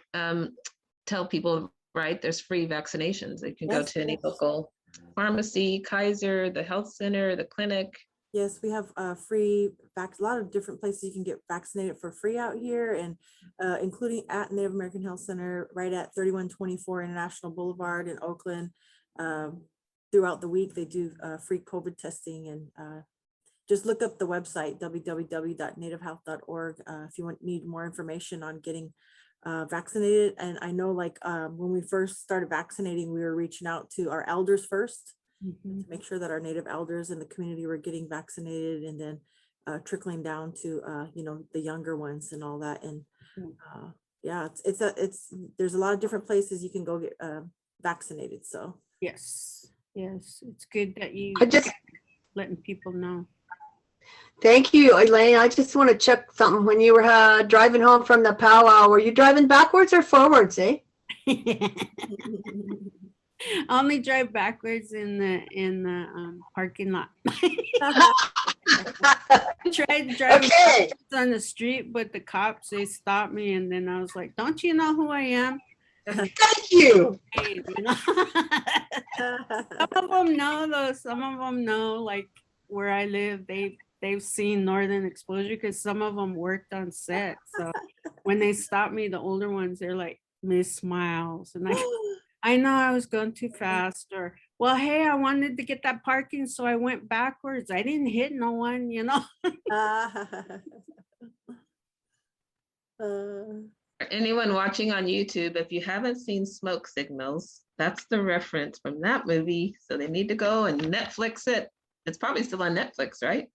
tell people, right? There's free vaccinations. They can go Yes, to any yes. local pharmacy, Kaiser, the health center, the clinic. Yes, we have free a lot of different places you can get vaccinated for free out here, and including at Native American Health Center, right at 3124 International Boulevard in Oakland. Throughout the week, they do free COVID testing, and just look up the website www.nativehealth.org if you need more information on getting vaccinated. And I know, like when we first started vaccinating, we were reaching out to our elders first to make sure that our Native elders in the community were getting vaccinated, and then trickling down to the younger ones and all that. And yeah, there's a lot of different places you can go get vaccinated. So Yes, it's good that you letting people know. Thank you, Elaine. I just want to check something. When you were driving home from the powwow, were you driving backwards or forwards, eh? Only drive backwards in the parking lot. Tried to drive on the street, but the cops, they stopped me, and then I was like, "Don't you know who I am?" Thank you. Some of them know, though. Some of them know, like where I live, they've seen Northern Exposure because some of them worked on set. So when they stop me, the older ones, they're like, "Miss Miles," and I know I was going too fast, or, well, hey, I wanted to get that parking, so I went backwards. I didn't hit no one, Anyone watching on YouTube, if you haven't seen Smoke Signals, that's the reference from that movie. So they need to go and Netflix it. It's probably still on Netflix, right?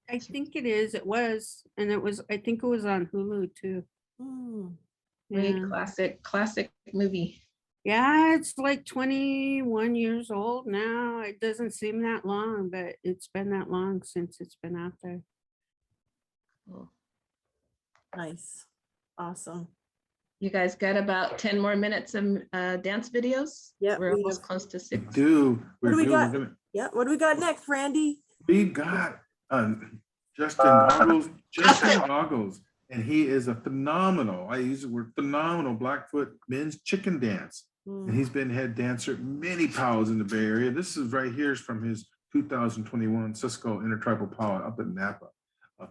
I think it is. It was, and I think it was on Hulu too. Great classic movie. Yeah, it's like 21 years old now. It doesn't seem that long, but it's been that long since it's been out there. Cool. Nice. Awesome. You guys got about 10 more minutes of dance videos? Yeah, we're almost close to 6. What do we got? Yeah, what do we got next, Randy? We got Justin Goggles, and he is a phenomenal, I use the word phenomenal, Blackfoot men's chicken dance. And he's been head dancer at many powwows in the Bay Area. This is right here is from his 2021 Cisco Intertribal Powwow up in Napa,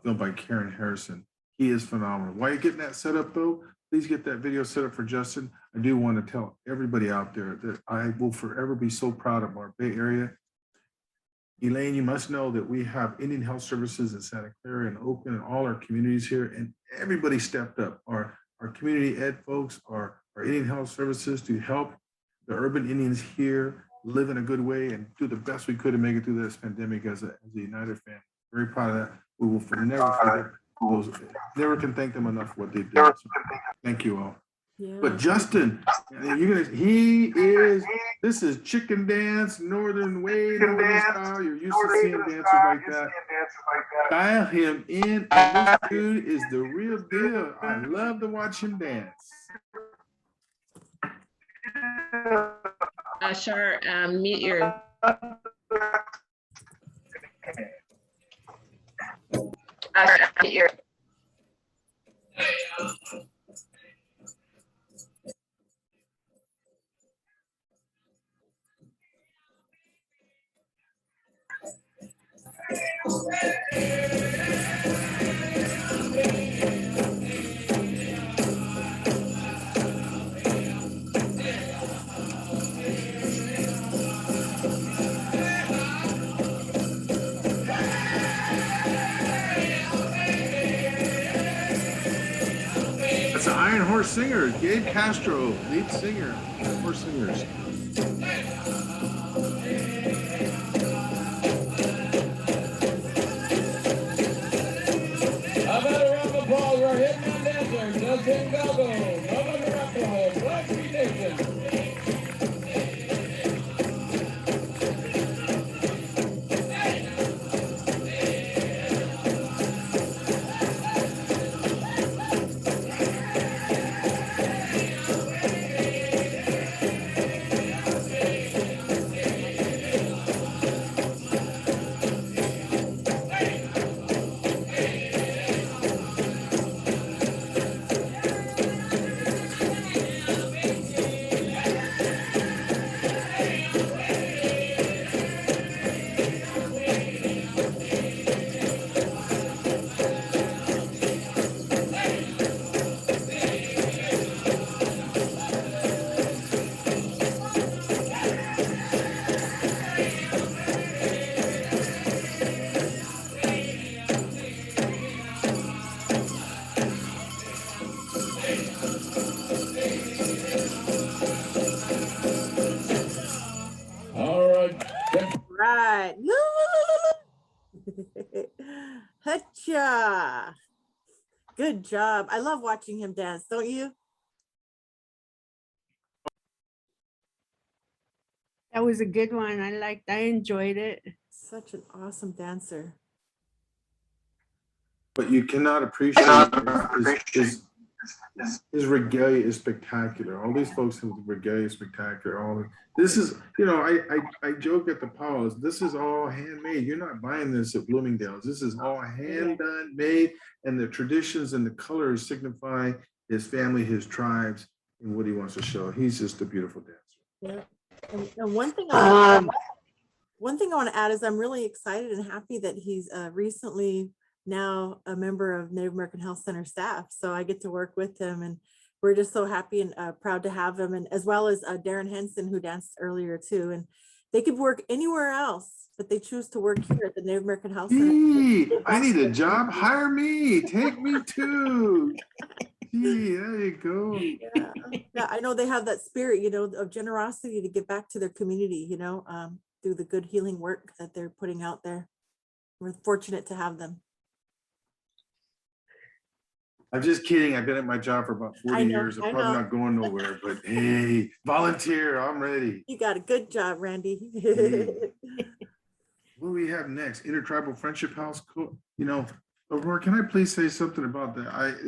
filmed by Karen Harrison. He is phenomenal. While you're getting that set up, though, please get that video set up for Justin. I do want to tell everybody out there that I will forever be so proud of our Bay Area. Elaine, you must know that we have Indian Health Services in Santa Clara and Oakland and all our communities here, and everybody stepped up. Our community ed folks, our Indian Health Services, to help the urban Indians here live in a good way and do the best we could to make it through this pandemic as a united family. Very proud of that. We will never forget those. Never can thank them enough for what they did. So thank you all. Yeah. But Justin, this is chicken dance, way northern style. You're used to seeing dancers like that. Dial him in, and this dude is the real deal. I love to watch him dance. Shar, mute your. Mute your. That's the Iron Horse Singers, Gabe Castro, lead singer, Iron Horse Singers. How about a round of applause for our hitman dancer, Justin Galgo, Nova Miracle, Blackfeet Nation. All right. Right. Hutcha. Good job. I love watching him dance, don't you? That was a good one. I enjoyed it. Such an awesome dancer. But you cannot appreciate his regalia is spectacular. All these folks have regalia spectacular. This is, I joke at the powwows. This is all handmade. You're not buying this at Bloomingdale's. This is all hand done, made, and the traditions and the colors signify his family, his tribes, and what he wants to show. He's just a beautiful dancer. Yeah. And one thing I want to add is I'm really excited and happy that he's recently now a member of Native American Health Center staff. So I get to work with him, and we're just so happy and proud to have him, and as well as Darren Henson, who danced earlier too. And they could work anywhere else, but they choose to work here at the Native American Health Center. I need a job. Hire me. Take me too. There you go. Yeah, I know they have that spirit, of generosity to give back to their community, through the good healing work that they're putting out there. We're fortunate to have them. I'm just kidding. I've been at my job for about 40 years. I'm probably not going nowhere, but hey, volunteer. I'm ready. You got a good job, Randy. What do we have next? Intertribal Friendship House. Cool. Aurora, can I please say something about the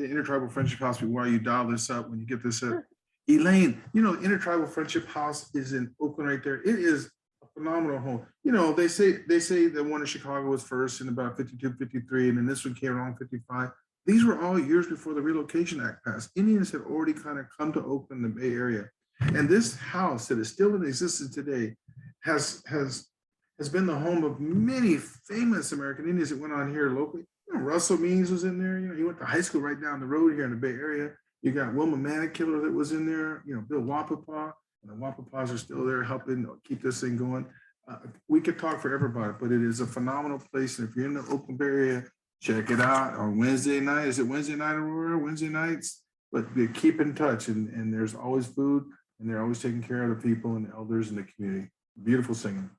Intertribal Friendship House while you dial this up, when you get this up? Sure. Elaine, Intertribal Friendship House is in Oakland right there. It is a phenomenal home. They say the one in Chicago was first in about 52, 53, and then this one came along 55. These were all years before the Relocation Act passed. Indians had already kind of come to Oakland, the Bay Area. And this house that is still in existence today has been the home of many famous American Indians that went on here locally. Russell Means was in there. He went to high school right down the road here in the Bay Area. You got Wilma Manikiller that was in there. Bill Wapapaw. And the Wapapaws are still there helping keep this thing going. We could talk forever about it, but it is a phenomenal place. And if you're in the Oakland Bay Area, check it out on Wednesday night. Is it Wednesday night, Aurora? Wednesday nights? But they keep in touch, and there's always food, and they're always taking care of the people and the elders in the community. Beautiful singing.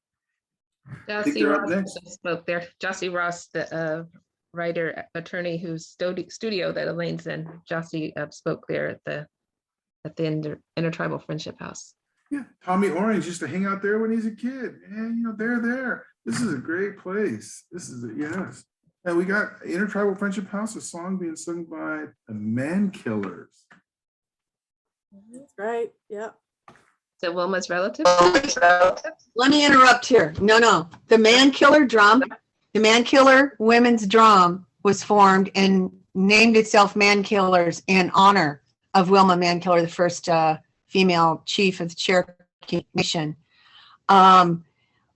Jossie Ross spoke there. Jossie Ross, the writer, attorney whose studio that Elaine's in. Jossie spoke there at the at the Intertribal Friendship House. Yeah, Tommy Orange used to hang out there when he's a kid. And you know, they're there. This is a great place. This is yes. And we got Intertribal Friendship House, a song being sung by the Man Killers. That's right. Yep. So Wilma's relative? Let me interrupt here. No. The Man Killer drum, the Man Killer Women's Drum was formed and named itself Man Killers in honor of Wilma Man Killer, the first female chief of the Cherokee Nation.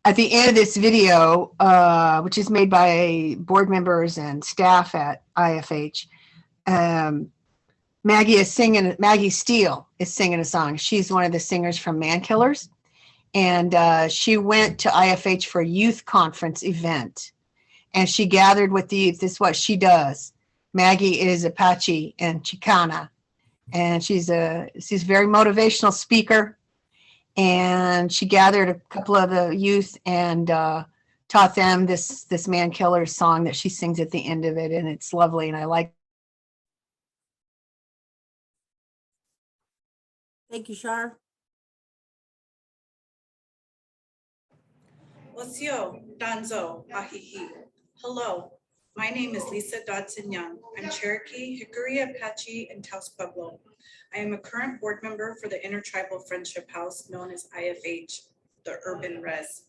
At the end of this video, which is made by board members and staff at IFH, Maggie Steele is singing a song. She's one of the singers from Man Killers. And she went to IFH for a youth conference event. And she gathered with the youth. This is what she does. Maggie is Apache and Chicana. And she's a very motivational speaker. And she gathered a couple of the youth and taught them this Man Killer song that she sings at the end of it. And it's lovely. And I like. Thank you, Shar. Osio, Danzo, Ahihi. Hello, my name is Lisa Dodson Young. I'm Cherokee, Hickory, Apache, and Taos Pueblo. I am a current board member for the Intertribal Friendship House, known as IFH, the Urban Res.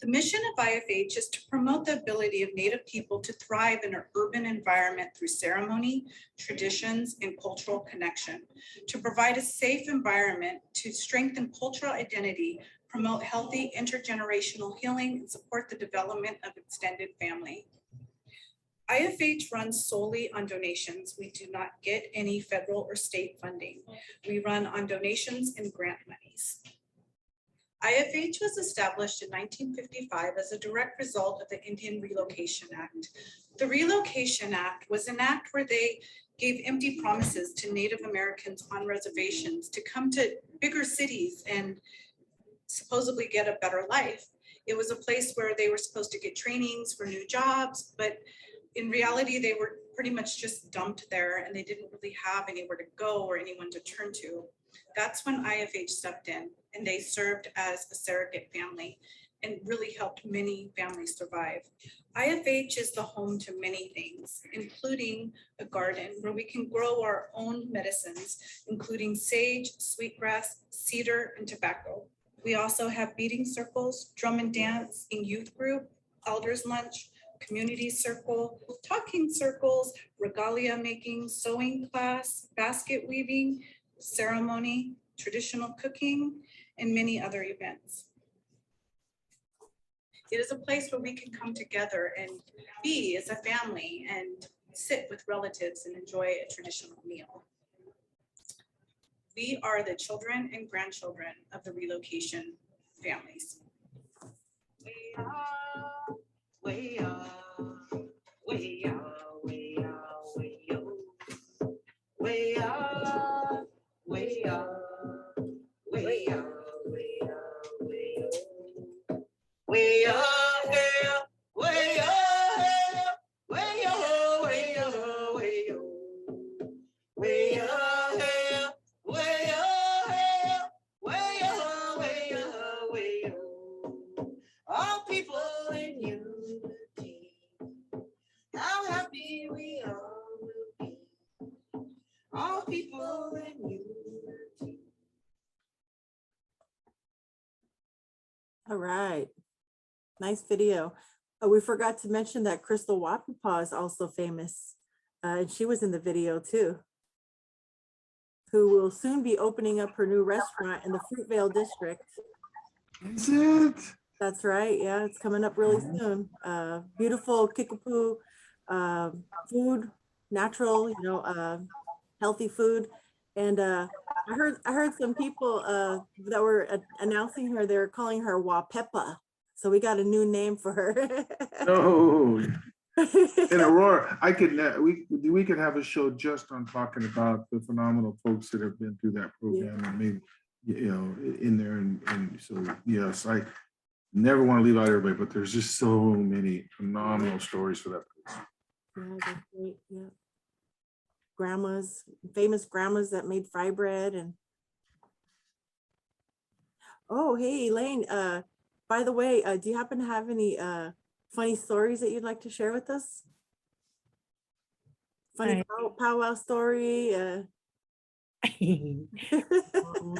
The mission of IFH is to promote the ability of Native people to thrive in an urban environment through ceremony, traditions, and cultural connection, to provide a safe environment to strengthen cultural identity, promote healthy intergenerational healing, and support the development of extended family. IFH runs solely on donations. We do not get any federal or state funding. We run on donations and grant monies. IFH was established in 1955 as a direct result of the Indian Relocation Act. The Relocation Act was an act where they gave empty promises to Native Americans on reservations to come to bigger cities and supposedly get a better life. It was a place where they were supposed to get trainings for new jobs, but in reality, they were pretty much just dumped there and they didn't really have anywhere to go or anyone to turn to. That's when IFH stepped in and they served as a surrogate family and really helped many families survive. IFH is the home to many things, including a garden where we can grow our own medicines, including sage, sweetgrass, cedar, and tobacco. We also have beading circles, drum and dance in youth group, elders lunch, community circle, talking circles, regalia making, sewing class, basket weaving, ceremony, traditional cooking, and many other events. It is a place where we can come together and be as a family and sit with relatives and enjoy a traditional meal. We are the children and grandchildren of the relocation families. We are, we are, we are, we are, we are, we are, we are, we are, we are, we are here, we are here, we are, we are, we are here, we are here, we are, all people in unity. How happy we all will be. All people in unity. All right. Nice video. We forgot to mention that Crystal Wapipaw is also famous. And she was in the video too. Who will soon be opening up her new restaurant in the Fruitvale district. Is it? That's right. Yeah, it's coming up really soon. Beautiful Kickapoo food, natural, healthy food. And I heard some people that were announcing her, they're calling her Wapepa. So we got a new name for her. Oh, in Aurora, we could have a show just on talking about the phenomenal folks that have been through that program and maybe, in there. And so, yes, I never want to leave out everybody, but there's just so many phenomenal stories for that place. Yeah, that's great. Yeah. grandmas, famous grandmas that made fry bread. And oh, hey, Elaine, by the way, do you happen to have any funny stories that you'd like to share with us? Funny powwow story? Oh,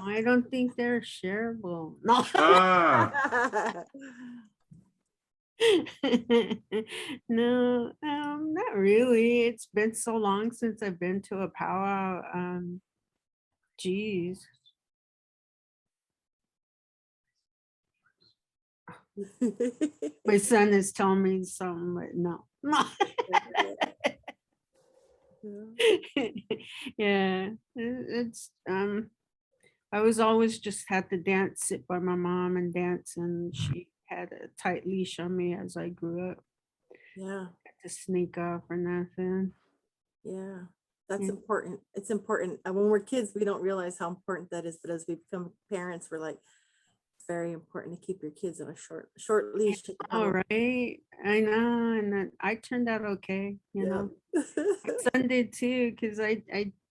I don't think they're shareable. No. Ah. No, not really. It's been so long since I've been to a powwow. Geez. My son is telling me something, but no. Yeah, it's I was always just had to dance, sit by my mom and dance, and she had a tight leash on me as I grew up. Yeah. Had to sneak off or nothing. Yeah, that's Yeah. important. It's important. And when we're kids, we don't realize how important that is. But as we become parents, we're like, it's very important to keep your kids on a short leash. All right, I know, and then I turned out okay, you know. My son did too, because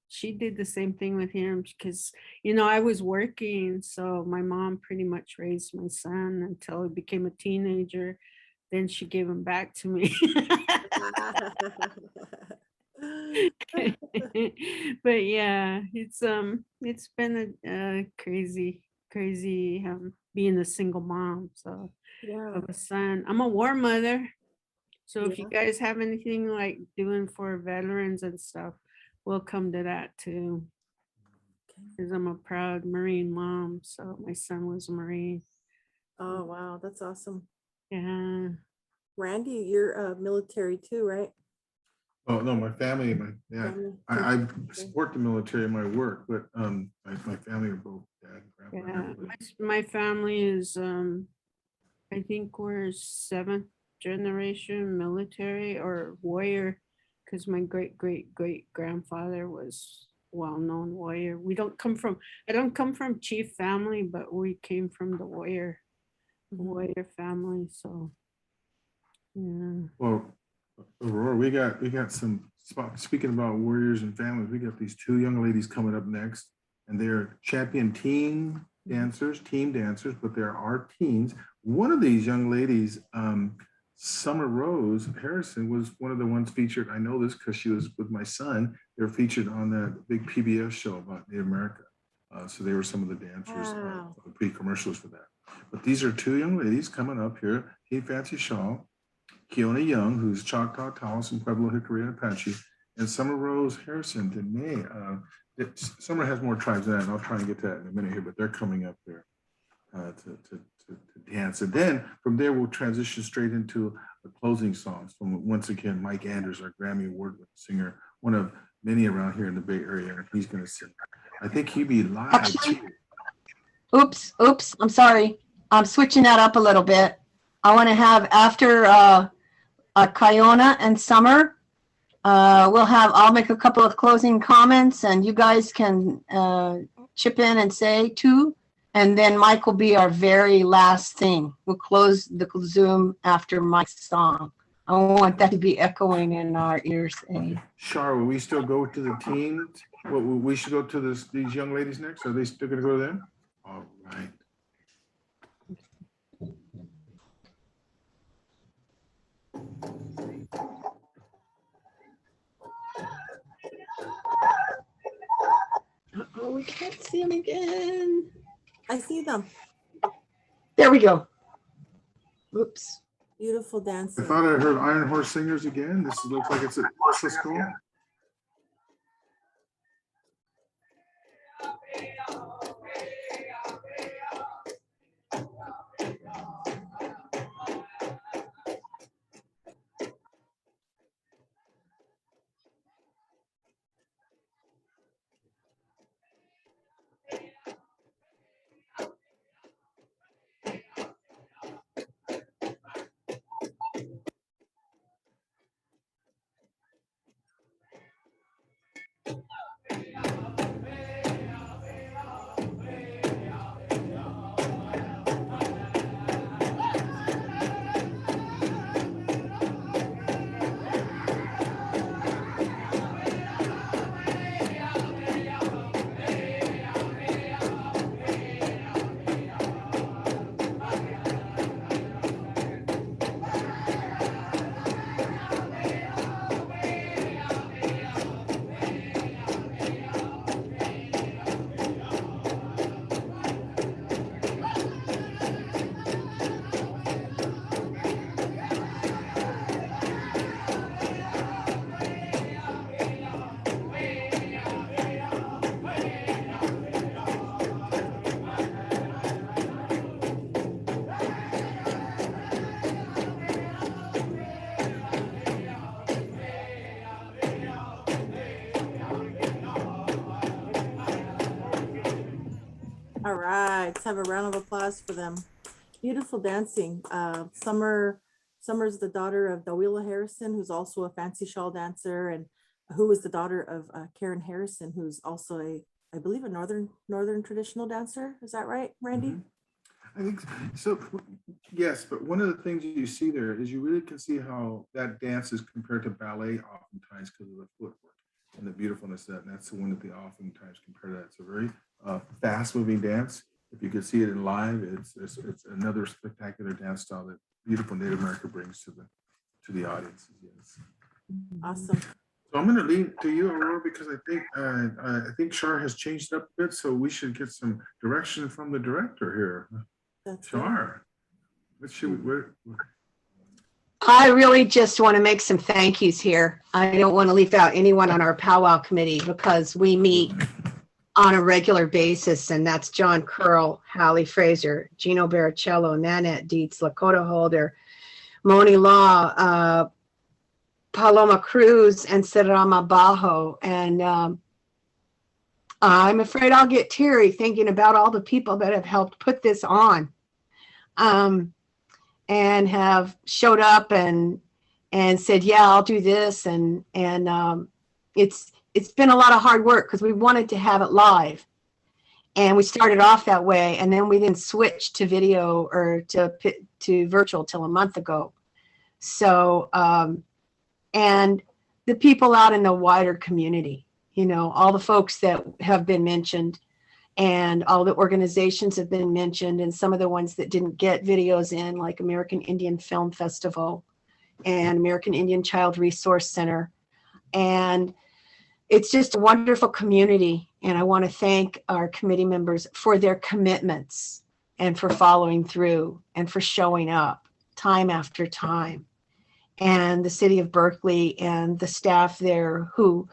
she did the same thing with him, because I was working, so my mom pretty much raised my son until he became a teenager. Then she gave him back to me. But yeah, it's been a crazy being a single mom. So Yeah. of a son, I'm a war mother. So if you Yeah. guys have anything like doing for veterans and stuff, we'll come to that too. Because I'm a proud Marine mom. So my son was a Marine. Oh, wow. That's awesome. Yeah. Randy, you're military too, right? Oh, no, my family, Family. I support the military in my work, but my family are both dad, grandpa, and Yeah, everybody. my family is I think we're 7th generation military or warrior, because my great grandfather was well-known warrior. I don't come from chief family, but we came from the warrior family. So yeah. Well, Aurora, we got some speaking about warriors and families, we got these two young ladies coming up next, and they're champion team dancers, but there are teens. One of these young ladies, Summer Rose Harrison, was one of the ones featured. I know this because she was with my son. They're featured on that big PBS show about Native America. So they were some of the dancers, the pre-commercials for that. But these are two young ladies coming up here. Kate Fancy Shaw, Keona Young, who's Choctaw, Taos, and Pueblo, Hickory, and Apache, and Summer Rose Harrison. Summer has more tribes than that, and I'll try and get to that in a minute here, but they're coming up there to dance. And then from there, we'll transition straight into the closing songs from, once again, Mike Anders, our Grammy Award singer, one of many around here in the Bay Area, and he's going to sing. I think he'll be live. Actually, oops, I'm sorry. I'm switching that up a little bit. I want to have after Kiona and Summer, I'll make a couple of closing comments and you guys can chip in and say too. And then Mike will be our very last thing. We'll close the Zoom after Mike's song. I want that to be echoing in our ears. Shar, will we still go to the teens? Well, we should go to these young ladies next. Are they still going to go to them? All right. Oh, we can't see them again. I see them. There we go. Oops. Beautiful dancing. I thought I heard Iron Horse Singers again. This looks like it's at Cisco. All right, let's have a round of applause for them. Beautiful dancing. Summer's the daughter of Dawila Harrison, who's also a fancy shawl dancer, and who was the daughter of Karen Harrison, who's also I believe, a northern traditional dancer. Is that right, Randy? I think so. Yes, but one of the things you see there is you really can see how that dance is compared to ballet oftentimes because of the footwork and the beautifulness of that. And that's the one that they oftentimes compare that. It's a very fast moving dance. If you could see it in live, it's another spectacular dance style that beautiful Native America brings to the audience. Yes. Awesome. So I'm going to lean to you, Aurora, because I think Shar has changed up a bit, so we should get some direction from the director here. That's Shar, what should we? I really just want to make some thank yous here. I don't want to leave out anyone on our powwow committee because we meet on a regular basis, and that's John Curl, Hallie Fraser, Gino Baricello, Nanette Dietz, Lakota Holder, Moni Law, Paloma Cruz, and Serama Bajo. And I'm afraid I'll get teary thinking about all the people that have helped put this on. And have showed up and said, yeah, I'll do this. And it's been a lot of hard work because we wanted to have it live. And we started off that way. And then we didn't switch to video or to virtual till a month ago. So, and the people out in the wider community, you know, all the folks that have been mentioned, and all the organizations have been mentioned, and some of the ones that didn't get videos in, like American Indian Film Festival and American Indian Child Resource Center. And it's just a wonderful community. And I want to thank our committee members for their commitments and for following through and for showing up time after time. And the city of Berkeley and the staff there who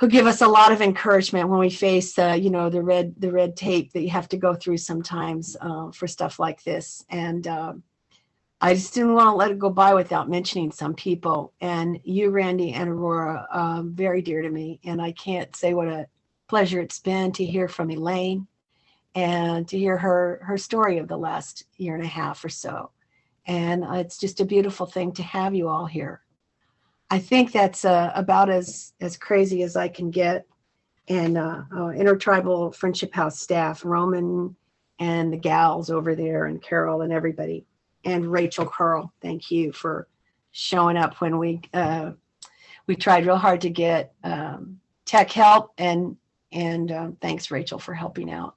give us a lot of encouragement when we face, the red tape that you have to go through sometimes for stuff like this. And I just didn't want to let it go by without mentioning some people. And you, Randy and Aurora, very dear to me. And I can't say what a pleasure it's been to hear from Elaine and to hear her story of the last year and a half or so. And it's just a beautiful thing to have you all here. I think that's about as crazy as I can get. And Intertribal Friendship House staff, Roman and the gals over there, and Carol and everybody, and Rachel Curl, thank you for showing up when we tried real hard to get tech help, and thanks, Rachel, for helping out.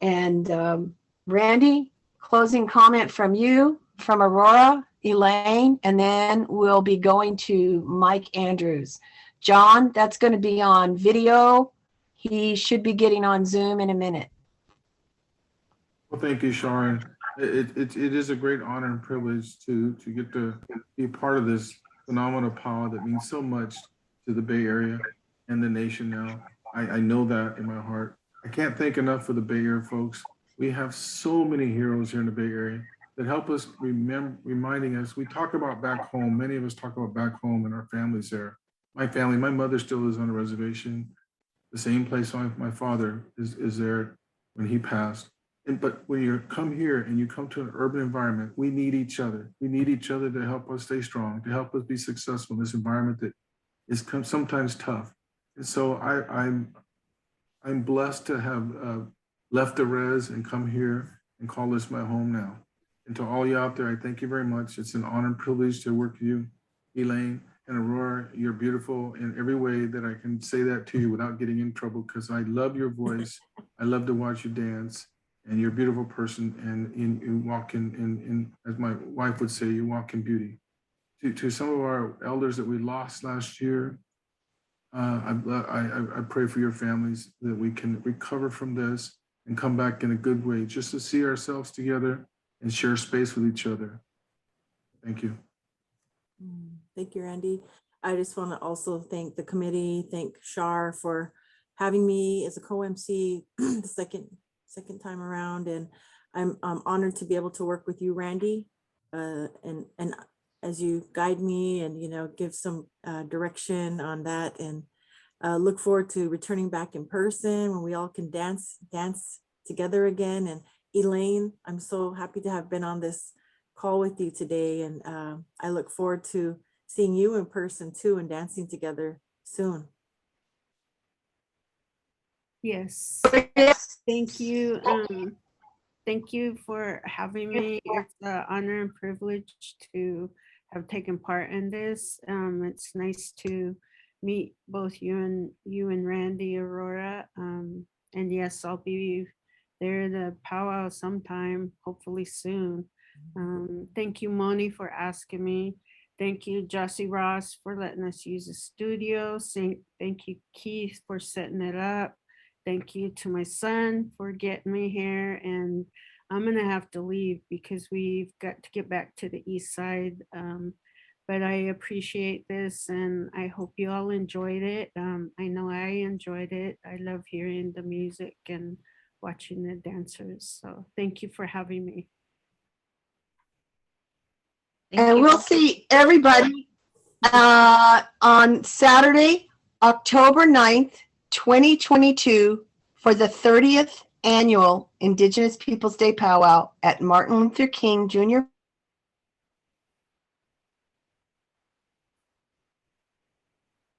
And Randy, closing comment from you, from Aurora, Elaine, and then we'll be going to Mike Andrews. John, that's going to be on video. He should be getting on Zoom in a minute. Well, thank you, Sharon. It is a great honor and privilege to get to be a part of this phenomenal power that means so much to the Bay Area and the nation now. I know that in my heart. I can't thank enough for the Bay Area folks. We have so many heroes here in the Bay Area that help us reminding us. We talk about back home. Many of us talk about back home and our families there. My family, my mother still lives on a reservation, the same place my father is there when he passed. But when you come here and you come to an urban environment, we need each other. We need each other to help us stay strong, to help us be successful in this environment that is sometimes tough. And so I'm blessed to have left the res and come here and call this my home now. And to all you out there, I thank you very much. It's an honor and privilege to work with you, Elaine and Aurora. You're beautiful in every way that I can say that to you without getting in trouble, because I love your voice. I love to watch you dance, and you're a beautiful person. And you walk in, as my wife would say, you walk in beauty. To some of our elders that we lost last year, I pray for your families that we can recover from this and come back in a good way, just to see ourselves together and share space with each other. Thank you. Thank you, Randy. I just want to also thank the committee, thank Shar for having me as a co-MC the second time around. And I'm honored to be able to work with you, Randy, and as you guide me and, give some direction on that, and look forward to returning back in person when we all can dance together again. And Elaine, I'm so happy to have been on this call with you today. And I look forward to seeing you in person too and dancing together soon. Yes. Thank you. Thank you for having me. It's an honor and privilege to have taken part in this. It's nice to meet both you and Randy, Aurora. And yes, I'll be there at the powwow sometime, hopefully soon. Thank you, Moni, for asking me. Thank you, Jossie Ross, for letting us use the studio. Thank you, Keith, for setting it up. Thank you to my son for getting me here. And I'm gonna have to leave because we've got to get back to the east side. But I appreciate this and I hope you all enjoyed it. I know I enjoyed it. I love hearing the music and watching the dancers. So thank you for having me. And we'll see everybody on Saturday, October 9th, 2022 for the 30th annual Indigenous Peoples Day Powwow at Martin Luther King Jr.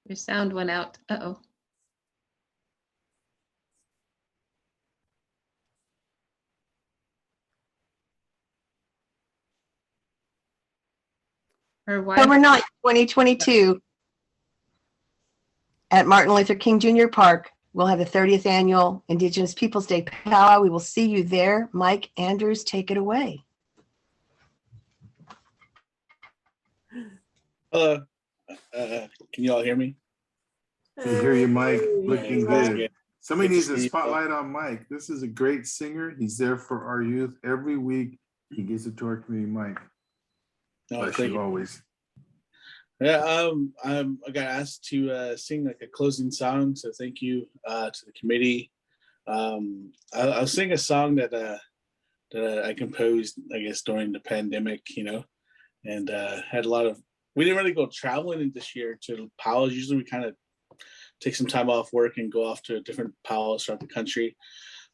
Your sound went out. Uh-oh. October 9th, 2022 at Martin Luther King Jr. Park. We'll have the 30th annual Indigenous Peoples Day Powwow. We will see you there. Mike Andrews, take it away. Hello. Can you all hear me? We hear you, Mike. Looking That's good. good. Somebody Good to needs a see you. spotlight on Mike. This is a great singer. He's there for our youth every week. He gives it to our community, Mike. No, Bless thank you you. always. Yeah, I got asked to sing like a closing song, so thank you to the committee. I'll sing a song that I composed, I guess, during the pandemic, and had a lot of. We didn't really go traveling this year to powwows. Usually, we kind of take some time off work and go off to different powwows throughout the country.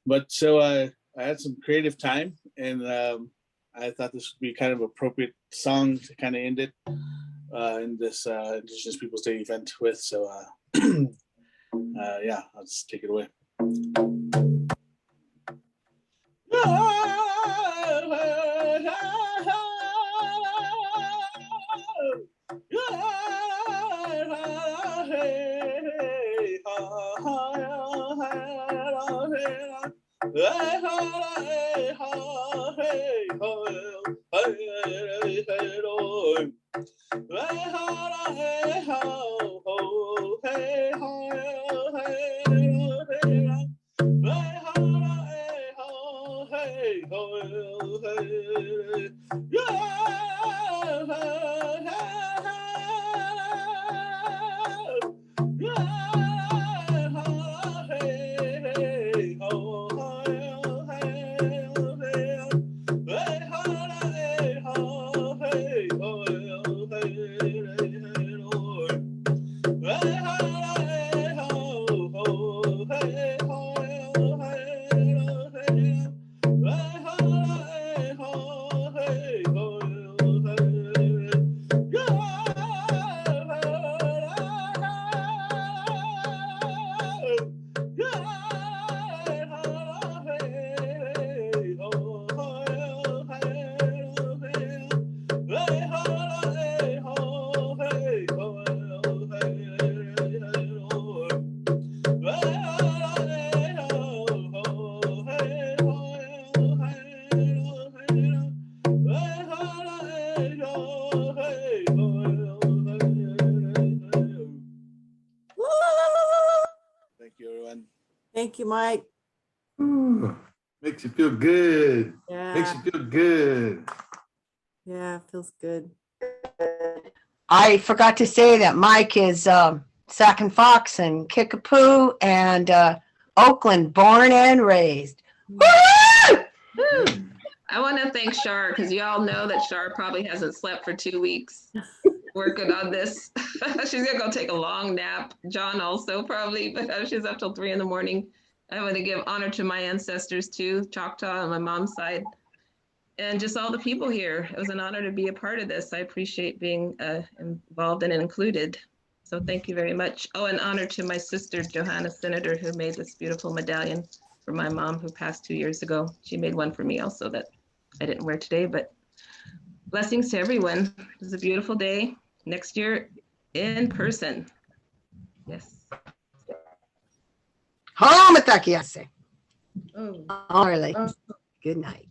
But so I had some creative time, and I thought this would be kind of appropriate song to kind of end it. In this Indigenous Peoples Day event with. So yeah, I'll just take it away. Thank you, everyone. Thank you, Mike. Ooh, makes you feel good. Yeah. Makes you feel good. Yeah, feels good. I forgot to say that Mike is Sac and Fox and Kickapoo and Oakland, born and raised. I want to thank Shar because y'all know that Shar probably hasn't slept for 2 weeks working on this. She's gonna go take a long nap. John also probably, but she's up till 3 in the morning I want to give honor to my ancestors too, Choctaw on my mom's side, and just all the people here. It was an honor to be a part of this. I appreciate being involved and included. So thank you very much. Oh, and honor to my sister, Johanna Senator, who made this beautiful medallion for my mom who passed 2 years ago. She made one for me also that I didn't wear today, but blessings to everyone. It was a beautiful day. Next year in person. Yes. Home at Takiase. Oh. All right. Good night.